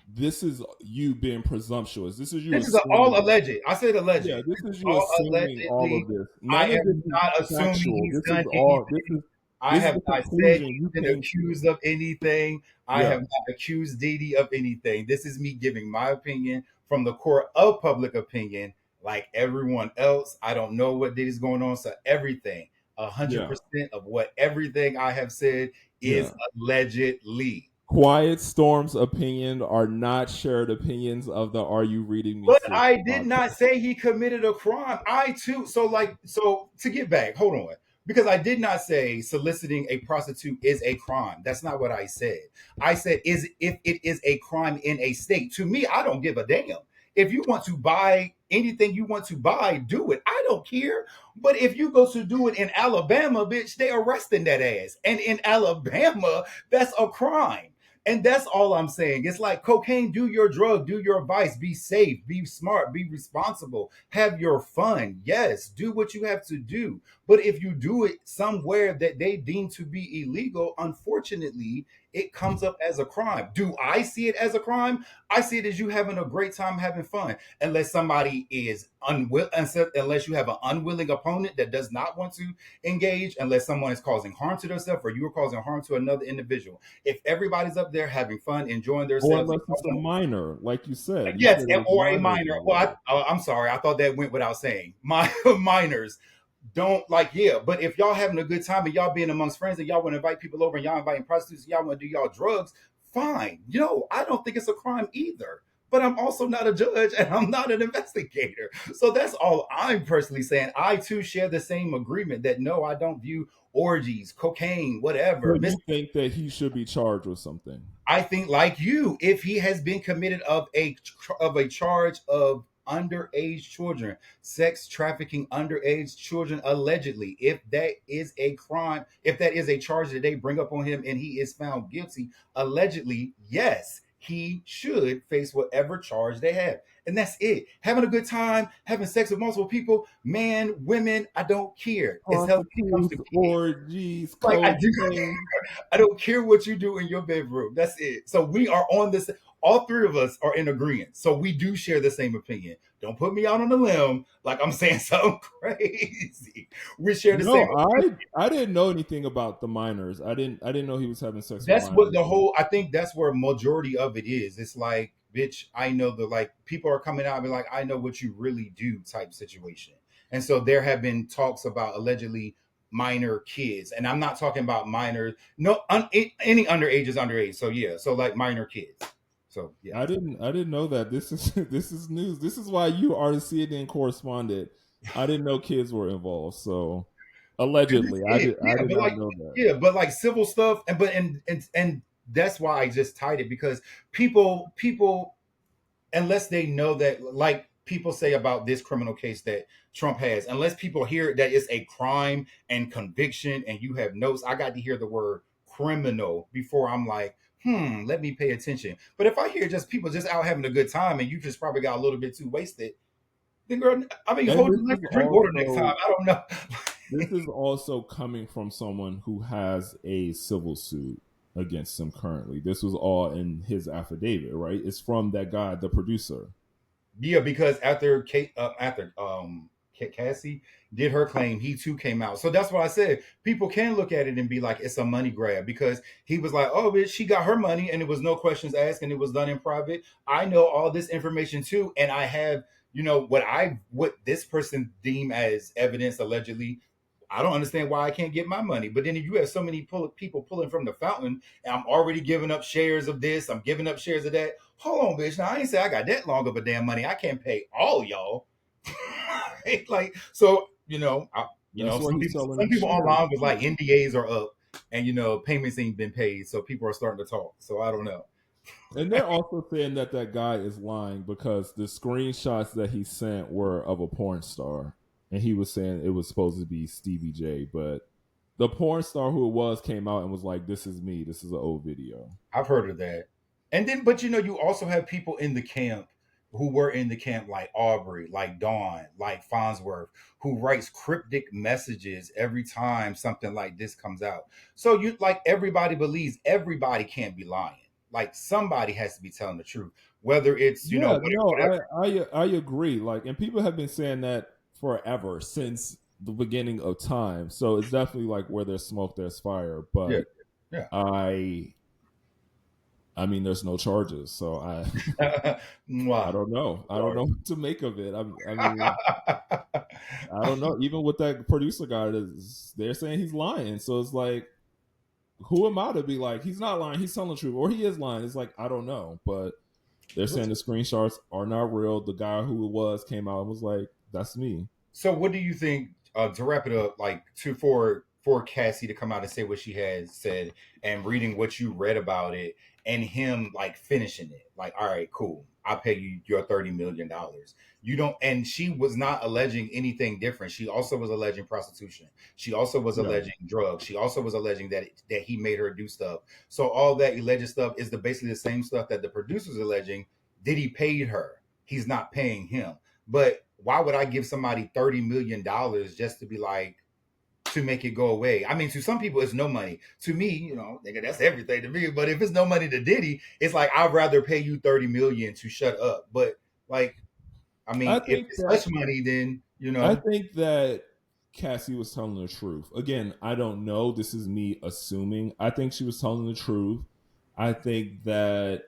this is you being presumptuous. This is you This is all assuming. alleged. I said alleged. Yeah, this This is is you all assuming all allegedly. of this. I None of this am is not assuming factual. he's This is done all. anything. I This is have the not said conclusion he's you been came to. accused of anything. I Yeah, have not accused Didi of anything. This is me giving my opinion from the court of public opinion, like everyone else. I don't know what Didi's going on, so everything, a hundred yeah, percent of what everything I have said is yeah. allegedly. Quiet Storm's opinion are not shared opinions of the Are You Reading Me But Sis I did not podcast. say he committed a crime. I too. So to get back, hold on. Because I did not say soliciting a prostitute is a crime. That's not what I said. I said is if it is a crime in a state. To me, I don't give a damn. If you want to buy anything you want to buy, do it. I don't care. But if you go to do it in Alabama, bitch, they arresting that ass. And in Alabama, that's a crime. And that's all I'm saying. It's like cocaine, do your drug, do your vice, be safe, be smart, be responsible, have your fun. Yes, do what you have to do. But if you do it somewhere that they deem to be illegal, unfortunately, it comes up as a crime. Do I see it as a crime? I see it as you having a great time having fun. Unless somebody is unwilling, unless you have an unwilling opponent that does not want to engage, unless someone is causing harm to themselves or you are causing harm to another individual. If everybody's up there having fun, enjoying Or themselves, unless it's a minor, like you said. You yes, said it was or a minors minor. Well, involved. I'm sorry, I thought that went without saying. My minors don't like, yeah, but if y'all having a good time and y'all being amongst friends and y'all want to invite people over and y'all inviting prostitutes, and y'all want to do y'all drugs, fine. I don't think it's a crime either. But I'm also not a judge and I'm not an investigator. So that's all I'm personally saying. I too share the same agreement that no, I don't view orgies, cocaine, So whatever. you think that he should be charged with something? I think, like you, if he has been committed of a charge of underage children, sex trafficking underage children, allegedly, if that is a crime, if that is a charge that they bring up on him and he is found guilty, allegedly, yes, he should face whatever charge they have. And that's it. Having a good time, having sex with multiple people, man, women, I don't care. It's healthy when it comes to Prostitutes, kids. orgies, Like I do. cocaine. I don't care what you do in your bedroom. That's it. So we are on this. All three of us are in agreement. So we do share the same opinion. Don't put me out on a limb like I'm saying something crazy. We share the same No, opinion. I didn't know anything about the minors. I didn't know he was having sex with That's what minors. the whole. I think that's where majority of it is. It's like, bitch, I know the like people are coming out and be like, I know what you really do type situation. And so there have been talks about allegedly minor kids, and I'm not talking about minors. No, any underage is underage. So yeah, so like minor kids. So yeah, I didn't know that. This is this is news. This is why you are the CNN correspondent. I didn't know kids were involved. So and that's allegedly, I it. did I Yeah, did but not like know that. yeah, but like civil stuff, and that's why I just tied it because people unless they know that, like people say about this criminal case that Trump has, unless people hear that it's a crime and conviction and you have notes, I got to hear the word criminal before I'm like, let me pay attention. But if I hear just people just out having a good time and you just probably got a little bit too wasted, then girl, I mean, And hold your liquor, drink water next time. I don't know. this is also coming from someone who has a civil suit against him currently. This was all in his affidavit, right? It's from that guy, the producer. Yeah, because after Kate, Cassie did her claim, he too came out. So that's what I said. People can look at it and be like, it's a money grab because he was like, oh, bitch, she got her money and it was no questions asked and it was done in private. I know all this information too, and I have what this person deem as evidence allegedly. I don't understand why I can't get my money. But then if you have so many people pulling from the fountain, and I'm already giving up shares of this, I'm giving up shares of that. Hold on, bitch. Now I ain't say I got that long of a damn money. I can't pay all y'all. Like so, That's why he's selling some them people shares. online was like NDAs are up, and payments ain't been paid, so people are starting to talk. So I don't know. And they're also saying that that guy is lying because the screenshots that he sent were of a porn star, and he was saying it was supposed to be Stevie J, but the porn star who it was came out and was like, "This is me. This is an old video." I've heard of that. And then, but you also have people in the camp who were in the camp, like Aubrey, like Dawn, like Farnsworth, who writes cryptic messages every time something like this comes out. So you like everybody believes everybody can't be lying. Like somebody has to be telling the truth, whether it's Yeah, no, whatever. I agree. Like, and people have been saying that forever since the beginning of time. So it's definitely like where there's smoke, there's fire. Yeah, But yeah. I mean, there's no charges, so I Mwah. don't know. I don't Sorry. know what to make of it. I mean, I don't know. Even with that producer guy, they're saying he's lying. So it's like, who am I to be like, he's not lying, he's telling the truth, or he is lying? It's like, I don't know. But they're saying the screenshots are not real. The guy who it was came out and was like, that's me. So, what do you think? To wrap it up, like for Cassie to come out and say what she has said, and reading what you read about it, and him like finishing it, like, all right, cool, I'll pay you your $30 million. You don't, and she was not alleging anything different. She also was alleging prostitution. She also was Yeah. alleging drugs. She also was alleging that he made her do stuff. So all that alleged stuff is basically the same stuff that the producer's alleging. Did he paid her? He's not paying him. But why would I give somebody $30 million just to be like to make it go away? I mean, to some people it's no money. To me, nigga, that's everything to me. But if it's no money to Diddy, it's like I'd rather pay you $30 million to shut up. But like, I I mean, if think it's that hush money, then I think that Cassie was telling the truth. Again, I don't know. This is me assuming. I think she was telling the truth. I think that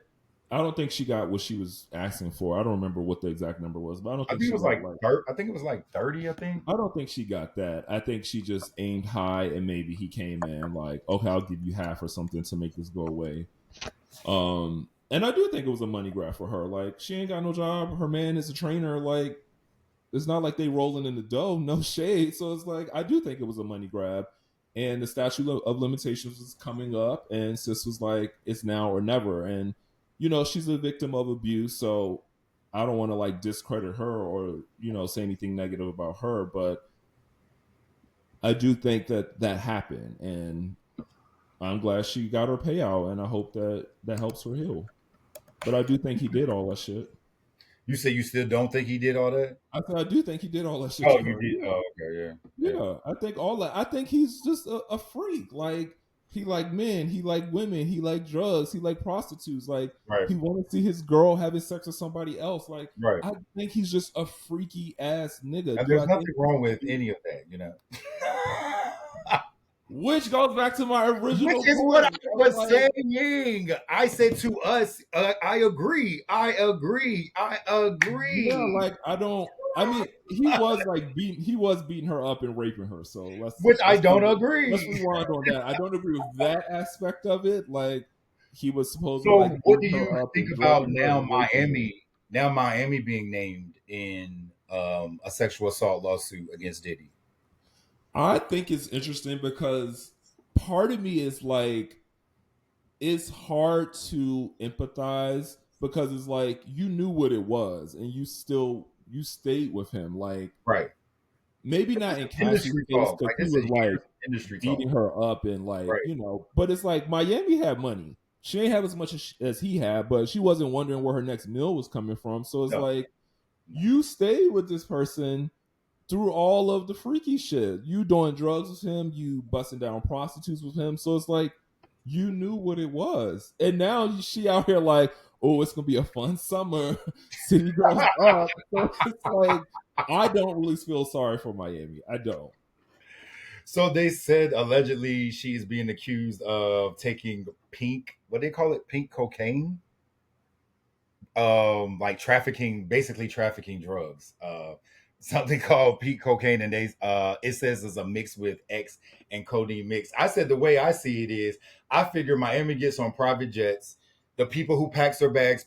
I don't think she got what she was asking for. I don't remember what the exact number was, but I don't I think think it she was got like like 30. I think it was like 30. I think. I don't think she got that. I think she just aimed high and maybe he came in like, okay, I'll give you half or something to make this go away. And I do think it was a money grab for her. Like, she ain't got no job. Her man is a trainer. Like, it's not like they rolling in the dough, no shade. So it's like, I do think it was a money grab. And the statute of limitations was coming up, and sis was like, it's now or never. And, she's a victim of abuse. So I don't want to like discredit her or, say anything negative about her. But I do think that that happened. And I'm glad she got her payout. And I hope that that helps her heal. But I do think he did all that shit. You say you still don't think he did all that? I said I do think he did all that shit Oh, to you her. did. Yeah. Oh, okay, yeah, yeah. Yeah, I think all that. I think he's just a freak. Like, he like men, he like women, he like drugs, he like prostitutes. Like, Right, he want to see his girl having sex with somebody else. Like, right. I think he's just a freaky ass nigga. And Do there's I think? nothing wrong with any of that. Which goes back to my Which original is what I point. was Like, saying. I said to us, I agree. I agree. I yeah, agree. like I don't. I mean, he was beating her up and raping her. So Which I don't agree. let's rewind on that. I don't agree with that aspect of it. Like, he was supposedly So, like what do beating you her up think and about drugging her now and raping her. Miami? Now Miami being named in a sexual assault lawsuit against Diddy. I think it's interesting because part of me is like, it's hard to empathize because it's like you knew what it was and you stayed with him. Like, Right. maybe not in Cassie's Industry case talk. because Like he this was is like industry talk. beating her up and like, Right. but it's like Miami had money. She ain't have as much as he had, but she wasn't wondering where her next meal was coming from. So it's No. like, you stayed with this person through all of the freaky shit. You doing drugs with him, you busting down prostitutes with him. So it's like, you knew what it was. And now she out here like, oh, it's gonna be a fun summer. City girls up. So it's like, I don't really feel sorry for Miami. I don't. So they said allegedly she's being accused of taking pink, what do they call it? Pink cocaine? like trafficking, basically trafficking drugs. Something called peak cocaine, and they it says it's a mix with X and codeine mix. I said the way I see it is, I figure Miami gets on private jets. The people who packs her bags.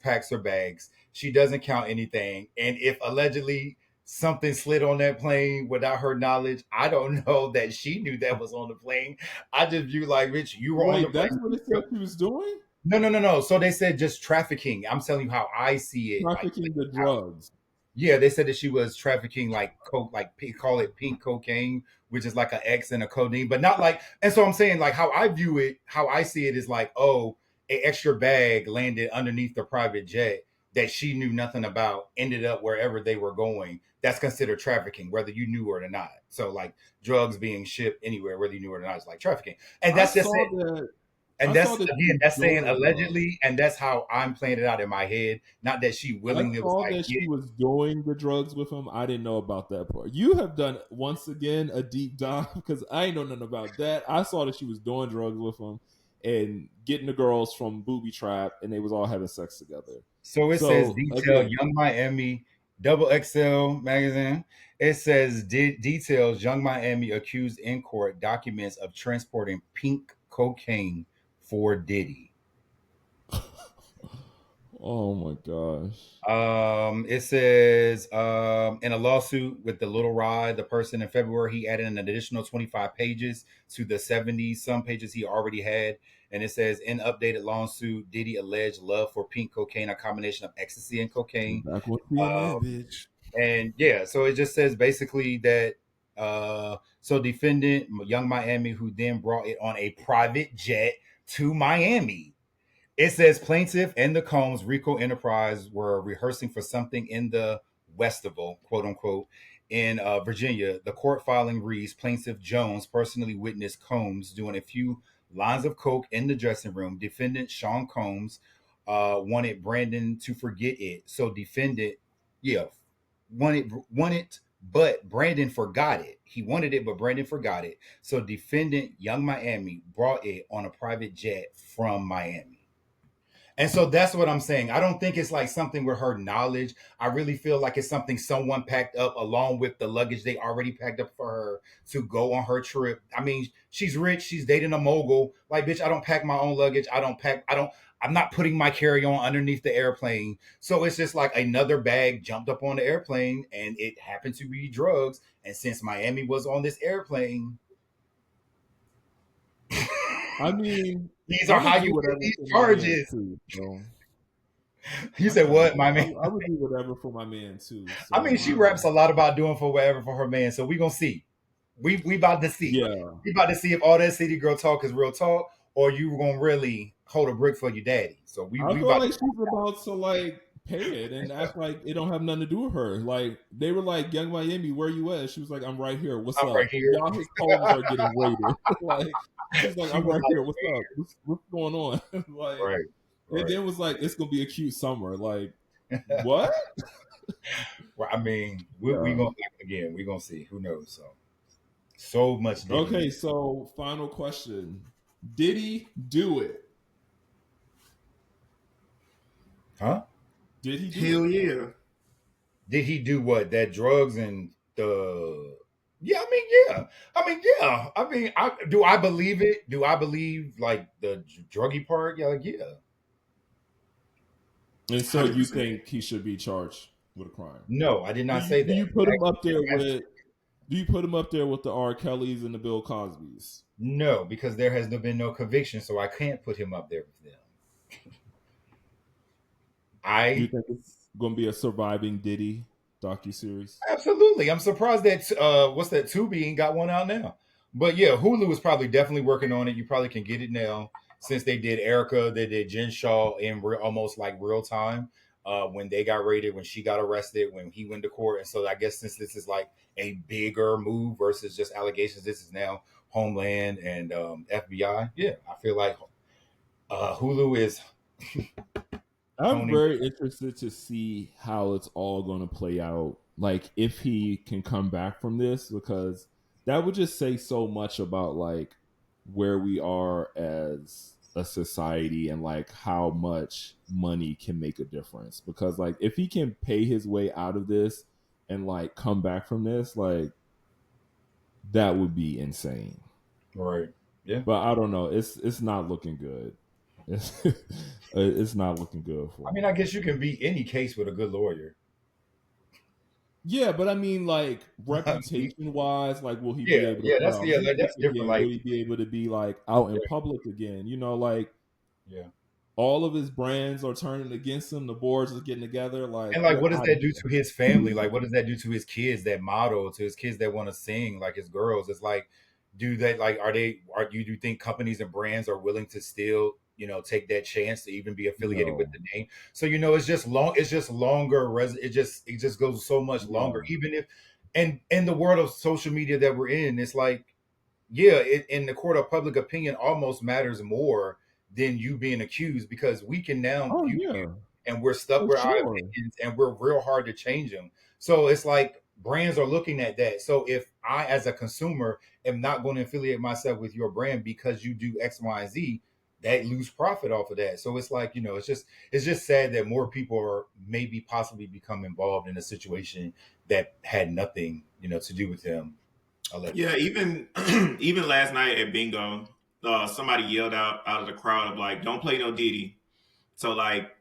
She doesn't count anything, and if allegedly something slid on that plane without her knowledge, I don't know that she knew that was on the plane. I just view like, Rich, you were on the Wait, that's plane. what it said she was doing? No, no, no, no. So they said just trafficking. I'm telling you how I see it. Like, Trafficking the drugs. yeah, they said that she was trafficking like coke, like call it pink cocaine, which is like an X and a codeine, but not like. And so I'm saying like how I view it, how I see it is like, oh, an extra bag landed underneath the private jet that she knew nothing about, ended up wherever they were going. That's considered trafficking, whether you knew it or not. So like drugs being shipped anywhere, whether you knew it or not, is like trafficking, and I that's just saw it. that. And I that's saw that she again, was that's saying doing. allegedly, and that's how I'm playing it out in my head. Not that she I willingly was saw like, that yeah. she was doing the drugs with him. I didn't know about that part. You have done once again a deep dive because I ain't know nothing about that. I saw that she was doing drugs with him and getting the girls from booby trap, and they was all having sex together. So it says So detail again, Young Miami double XL magazine. It says details Young Miami accused in court documents of transporting pink cocaine for Diddy. oh my gosh. It says in a lawsuit with the Little Rod, the person in February, he added an additional 25 pages to the 70 some pages he already had. And it says in updated lawsuit, Diddy alleged love for pink cocaine, a combination of ecstasy and cocaine. Back with me in that Um, bitch. and yeah, so it just says basically that so defendant Young Miami, who then brought it on a private jet to Miami. It says plaintiff and the Combs Rico Enterprise were rehearsing for something in the Westival, quote unquote, in Virginia. The court filing reads plaintiff Jones personally witnessed Combs doing a few lines of coke in the dressing room. Defendant Sean Combs wanted Brandon to forget it. So defendant, yeah, wanted, but Brandon forgot it. He wanted it, but Brandon forgot it. So defendant Young Miami brought it on a private jet from Miami. And so that's what I'm saying. I don't think it's like something with her knowledge. I really feel like it's something someone packed up along with the luggage they already packed up for her to go on her trip. I mean, she's rich, she's dating a mogul. Like, bitch, I don't pack my own luggage. I'm not putting my carry-on underneath the airplane. So it's just like another bag jumped up on the airplane and it happened to be drugs. And since Miami was on this airplane, I mean, these I are how would do you get whatever these for my man charges. too. So You I said got what, it. my man? I would do whatever for my man too. I So mean, she raps a lot about doing for whatever for her man. So we gonna see. We about to see. yeah, We about to see if all that city girl talk is real talk, or you gonna really hold a brick for your daddy. So I we feel about to like she's about to like pay it and act like it don't have nothing to do with her. Like they were like, "Young Miami, where you at?" She was like, "I'm right here. What's I'm right up?" here. Y'all, his homes are getting raided. Like she's like, She "I'm was right like, here. What's up? What's going on?" Like right, and right. then was like, "It's gonna be a cute summer." Like what? Well, I mean, we Yeah. gonna again. We gonna see. Who knows? So much Diddy Okay, news. so final question: Did he do it? Huh? Did he do Hell it? yeah. Did he do what? That drugs and the yeah, I mean, yeah. I mean, yeah. I mean, I believe it? Do I believe like the druggy part? Yeah, like, yeah. And so you 100%. think he should be charged with a crime? No, I did Do not you say do that. you put him up there Actually, with do you put him up there with the R. Kellys and the Bill Cosbys? no, because there has been no conviction, so I can't put him up there with them. Do you I think it's going to be a surviving Diddy docu series? absolutely. I'm surprised that what's that Tubi ain't got one out now. But yeah, Hulu is probably definitely working on it. You probably can get it now since they did Erica, they did Jen Shaw in almost like real time. When they got raided, when she got arrested, when he went to court, and so I guess since this is like a bigger move versus just allegations, this is now Homeland and FBI. Yeah, I feel like Hulu is I'm honing. very interested to see how it's all going to play out. Like if he can come back from this, because that would just say so much about like where we are as a society and like how much money can make a difference. Because like if he can pay his way out of this and like come back from this, like that would be insane. Right. Yeah. But I don't know. It's not looking good. It's not looking good for I him. mean, I guess you can beat any case with a good lawyer. Yeah, but I mean, like reputation wise, like will he be Yeah, able to yeah, put out like, music that's different. again? Will Like, he be able to be like out in yeah, public again? You know, like yeah. all of his brands are turning against him. The boards are getting together. Like And like, you're what does out of that do to his family? Like, what does that do to his kids that model, to his kids that want to sing, like his girls? It's like, do they like, do you think companies and brands are willing to still, take that chance to even be affiliated with no. the name? So, it's just it's just longer. It just goes so much longer, Yeah. even if, and in the world of social media that we're in, it's like, yeah, in the court of public opinion almost matters more than you being accused, because we can now Oh view you yeah, and we're stuck for with our sure. opinions and we're real hard to change them. So it's like brands are looking at that. So if I, as a consumer, am not going to affiliate myself with your brand because you do X, Y, and Z, they lose profit off of that. So it's like, it's just sad that more people are maybe possibly become involved in a situation that had nothing, to do with them Yeah, allegedly. even even last night at bingo, somebody yelled out of the crowd of like, "Don't play no Diddy." So like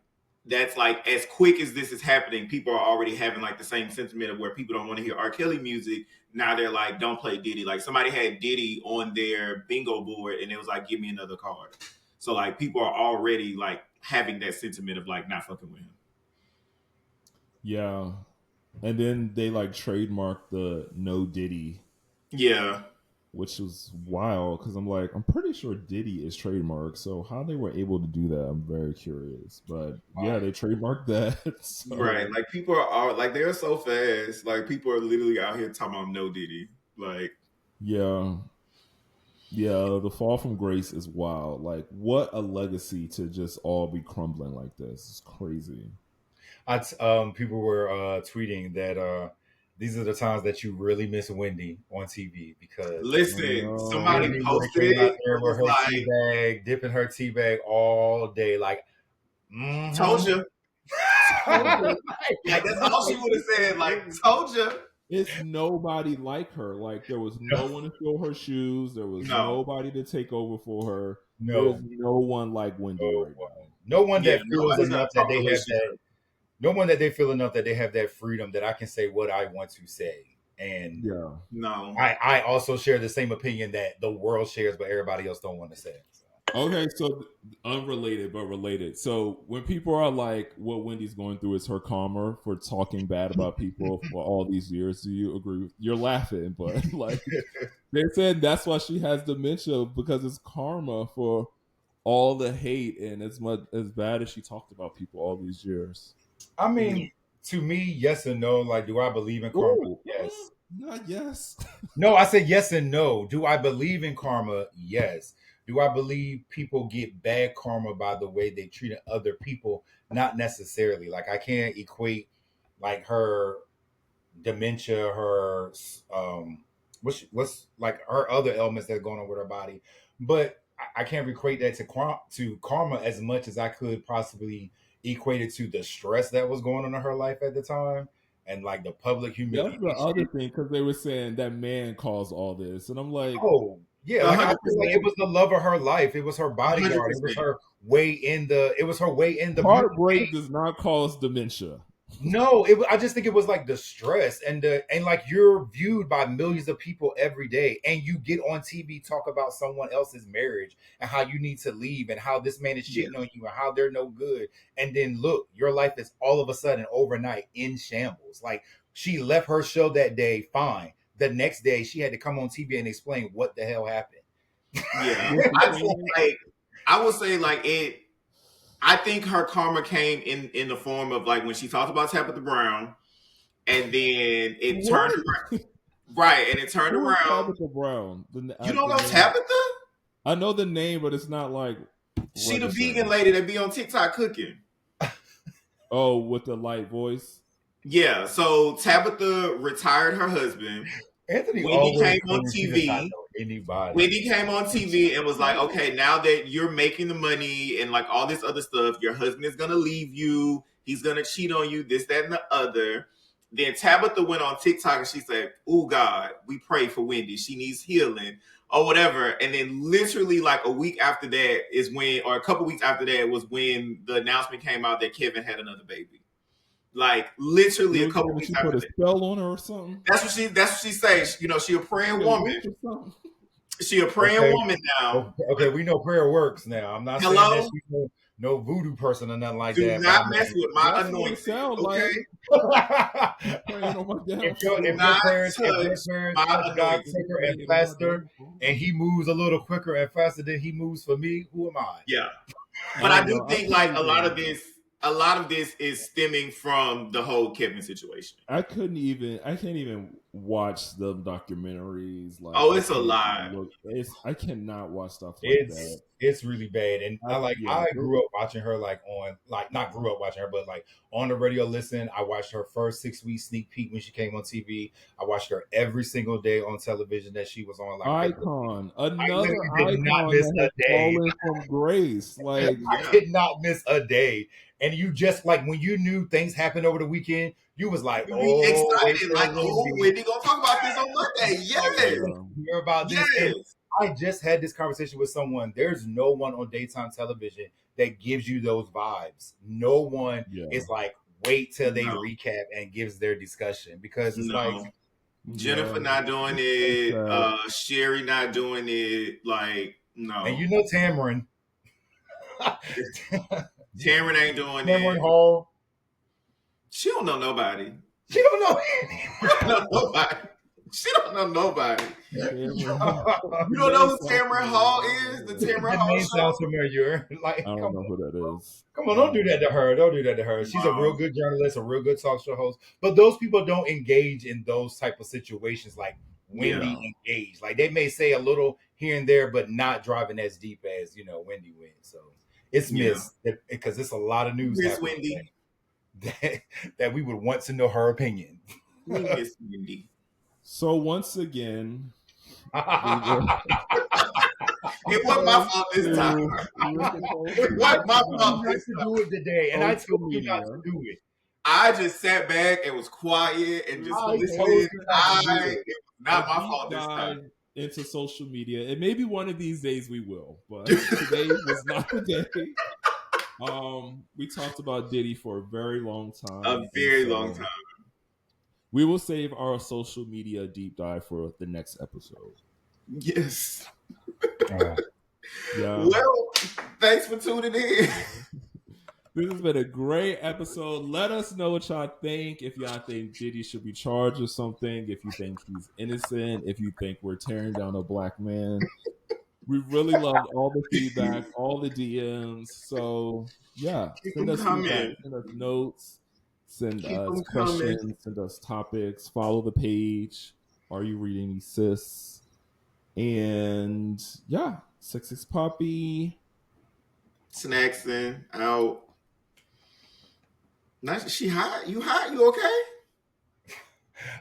that's like as quick as this is happening, people are already having like the same sentiment of where people don't want to hear R. Kelly music. Now they're like, "Don't play Diddy." Like somebody had Diddy on their bingo board, and it was like, "Give me another card." So like people are already like having that sentiment of like not fucking with him. Yeah, and then they like trademarked the No Diddy, Yeah, which was wild because I'm like, I'm pretty sure Diddy is trademarked. So how they were able to do that, I'm very curious. But yeah, they trademarked that. right. So Like people are like they're so fast. Like people are literally out here talking about no Diddy. Like yeah, yeah, the fall from grace is wild. Like, what a legacy to just all be crumbling like this. It's crazy. People were tweeting that these are the times that you really miss Wendy on TV, because I listen, somebody know. Wendy would have posted came it out there and with was her tea like, bag, dipping her tea bag all day, like, mm-hmm. "Told you, told you." Like that's all she would have said. Like, "Told you." It's nobody like her. Like, there was no one to fill her shoes. There was No, nobody to take over for her. There's no, no one like Wendy no right one, now. no one yeah, that feels nobody's in a enough that they proper have that, relationship. no one that they feel enough that they have that freedom that I can say what I want to say. And Yeah. No, I also share the same opinion that the world shares, but everybody else don't want to say. So. Okay, so unrelated but related. So when people are like, what Wendy's going through is her karma for talking bad about people for all these years, do you agree? You're laughing, but like they said that's why she has dementia, because it's karma for all the hate and as much as bad as she talked about people all these years. I no. mean, to me, yes and no. Like, do I believe in karma? Ooh, Yes. not yes. No, I said yes and no. Do I believe in karma? Yes. Do I believe people get bad karma by the way they treated other people? Not necessarily. Like, I can't equate like her dementia, her what's like her other ailments that are going on with her body, but I can't equate that to karma as much as I could possibly equate it to the stress that was going on in her life at the time, and like the public That's the other humiliation. thing, because they were saying that man caused all this, and I'm like, Oh yeah, A like I hundred feel like it percent, was the love of her life. It was her 100%. bodyguard. It was her way in the. It was her way in the music heartbreak game. does not cause dementia. No, I just think it was like the stress and like you're viewed by millions of people every day, and you get on TV talk about someone else's marriage and how you need to leave and how this man is Yeah, cheating on you and how they're no good, and then look, your life is all of a sudden overnight in shambles. Like she left her show that day fine. The next day, she had to come on TV and explain what the hell happened. yeah. What you I'd say saying? like I would say like it. I think her karma came in the form of like when she talked about Tabitha Brown, and then it turned What? around, right, and it turned Who is around. Tabitha Brown? You don't The know name. Tabitha? I know the name, but it's not like She the registering. vegan lady that be on TikTok cooking. Oh, with the light voice. Yeah, so Tabitha retired her husband, Anthony Wendy always came on claims he does not TV. know anybody. Wendy came on TV and was like, okay, now that you're making the money and like all this other stuff, your husband is going to leave you. He's going to cheat on you, this, that, and the other. Then Tabitha went on TikTok and she said, oh, God, we pray for Wendy. She needs healing or whatever. And then literally like a week after that is when, or a couple weeks after that was when the announcement came out that Kevin had another baby. Like literally a couple weeks she after put a that. spell on her or something. That's what she says. You know, she a praying woman. She a praying woman now. Okay, we know prayer works now. I'm not saying that she's no voodoo person or nothing like that. Do not mess with my anointing. Okay. If your parents touch God quicker and faster, and He moves a little quicker and faster than He moves for me, who am I? Yeah. But I do think like a lot of this is stemming from the whole Kevin situation. I can't even watch the documentaries. Like, it's a lot. I cannot watch stuff like that. It's really bad. And I grew up watching her not grew up watching her, but like on the radio listen. I watched her first 6-week sneak peek when she came on TV. I watched her every single day on television that she was on. Like icon, another icon that has fallen from grace. Like I did not miss a day. And you just like when you knew things happened over the weekend, you was like, excited, like, Wendy gonna talk about this on Monday. Yes, hear about this. Yes. I just had this conversation with someone. There's no one on daytime television that gives you those vibes. No one is like, wait till they recap and gives their discussion because it's like Jennifer not doing it, Sherry not doing it. Like no, and you know Tamron. Tamron ain't doing Tamron Hall. She don't know nobody. She don't know nobody. She don't know nobody. You don't know who Tamron Hall is? The Tamron Hall show? Sounds familiar. Like, I don't know who that is. Come on, don't do that to her. Don't do that to her. She's a real good journalist, a real good talk show host. But those people don't engage in those type of situations like Wendy engaged. Like they may say a little here and there, but not driving as deep as Wendy went. So it's missed because it's a lot of news. Miss Wendy. That we would want to know her opinion. Miss Wendy. So once again, it wasn't my fault this time. It wasn't my fault this time. Do it today, and I told you not to do it. I just sat back and was quiet and just listened. It was not my fault this time. Into social media, and maybe one of these days we will, but today was not the day. We talked about Diddy for a very long time. A very long time. We will save our social media deep dive for the next episode. Yes. Well, thanks for tuning in. This has been a great episode. Let us know what y'all think. If y'all think Diddy should be charged or something. If you think he's innocent. If you think we're tearing down a black man. We really loved all the feedback, all the DMs. So, yeah. Send us feedback. Send us notes. Send us questions. Send us topics. Follow the page. Are you reading me, sis? And, yeah. 66 Poppy. Snackson out. She hot? You hot? You okay?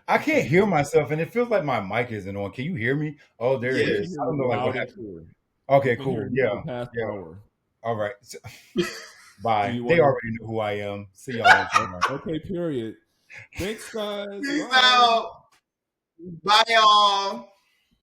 I can't hear myself, and it feels like my mic isn't on. Can you hear me? Oh, there it is. I don't know what happened. Okay, cool. Yeah. All right. Bye. They already know who I am. See y'all next time. Okay, period. Thanks, guys. Peace out. Bye, y'all.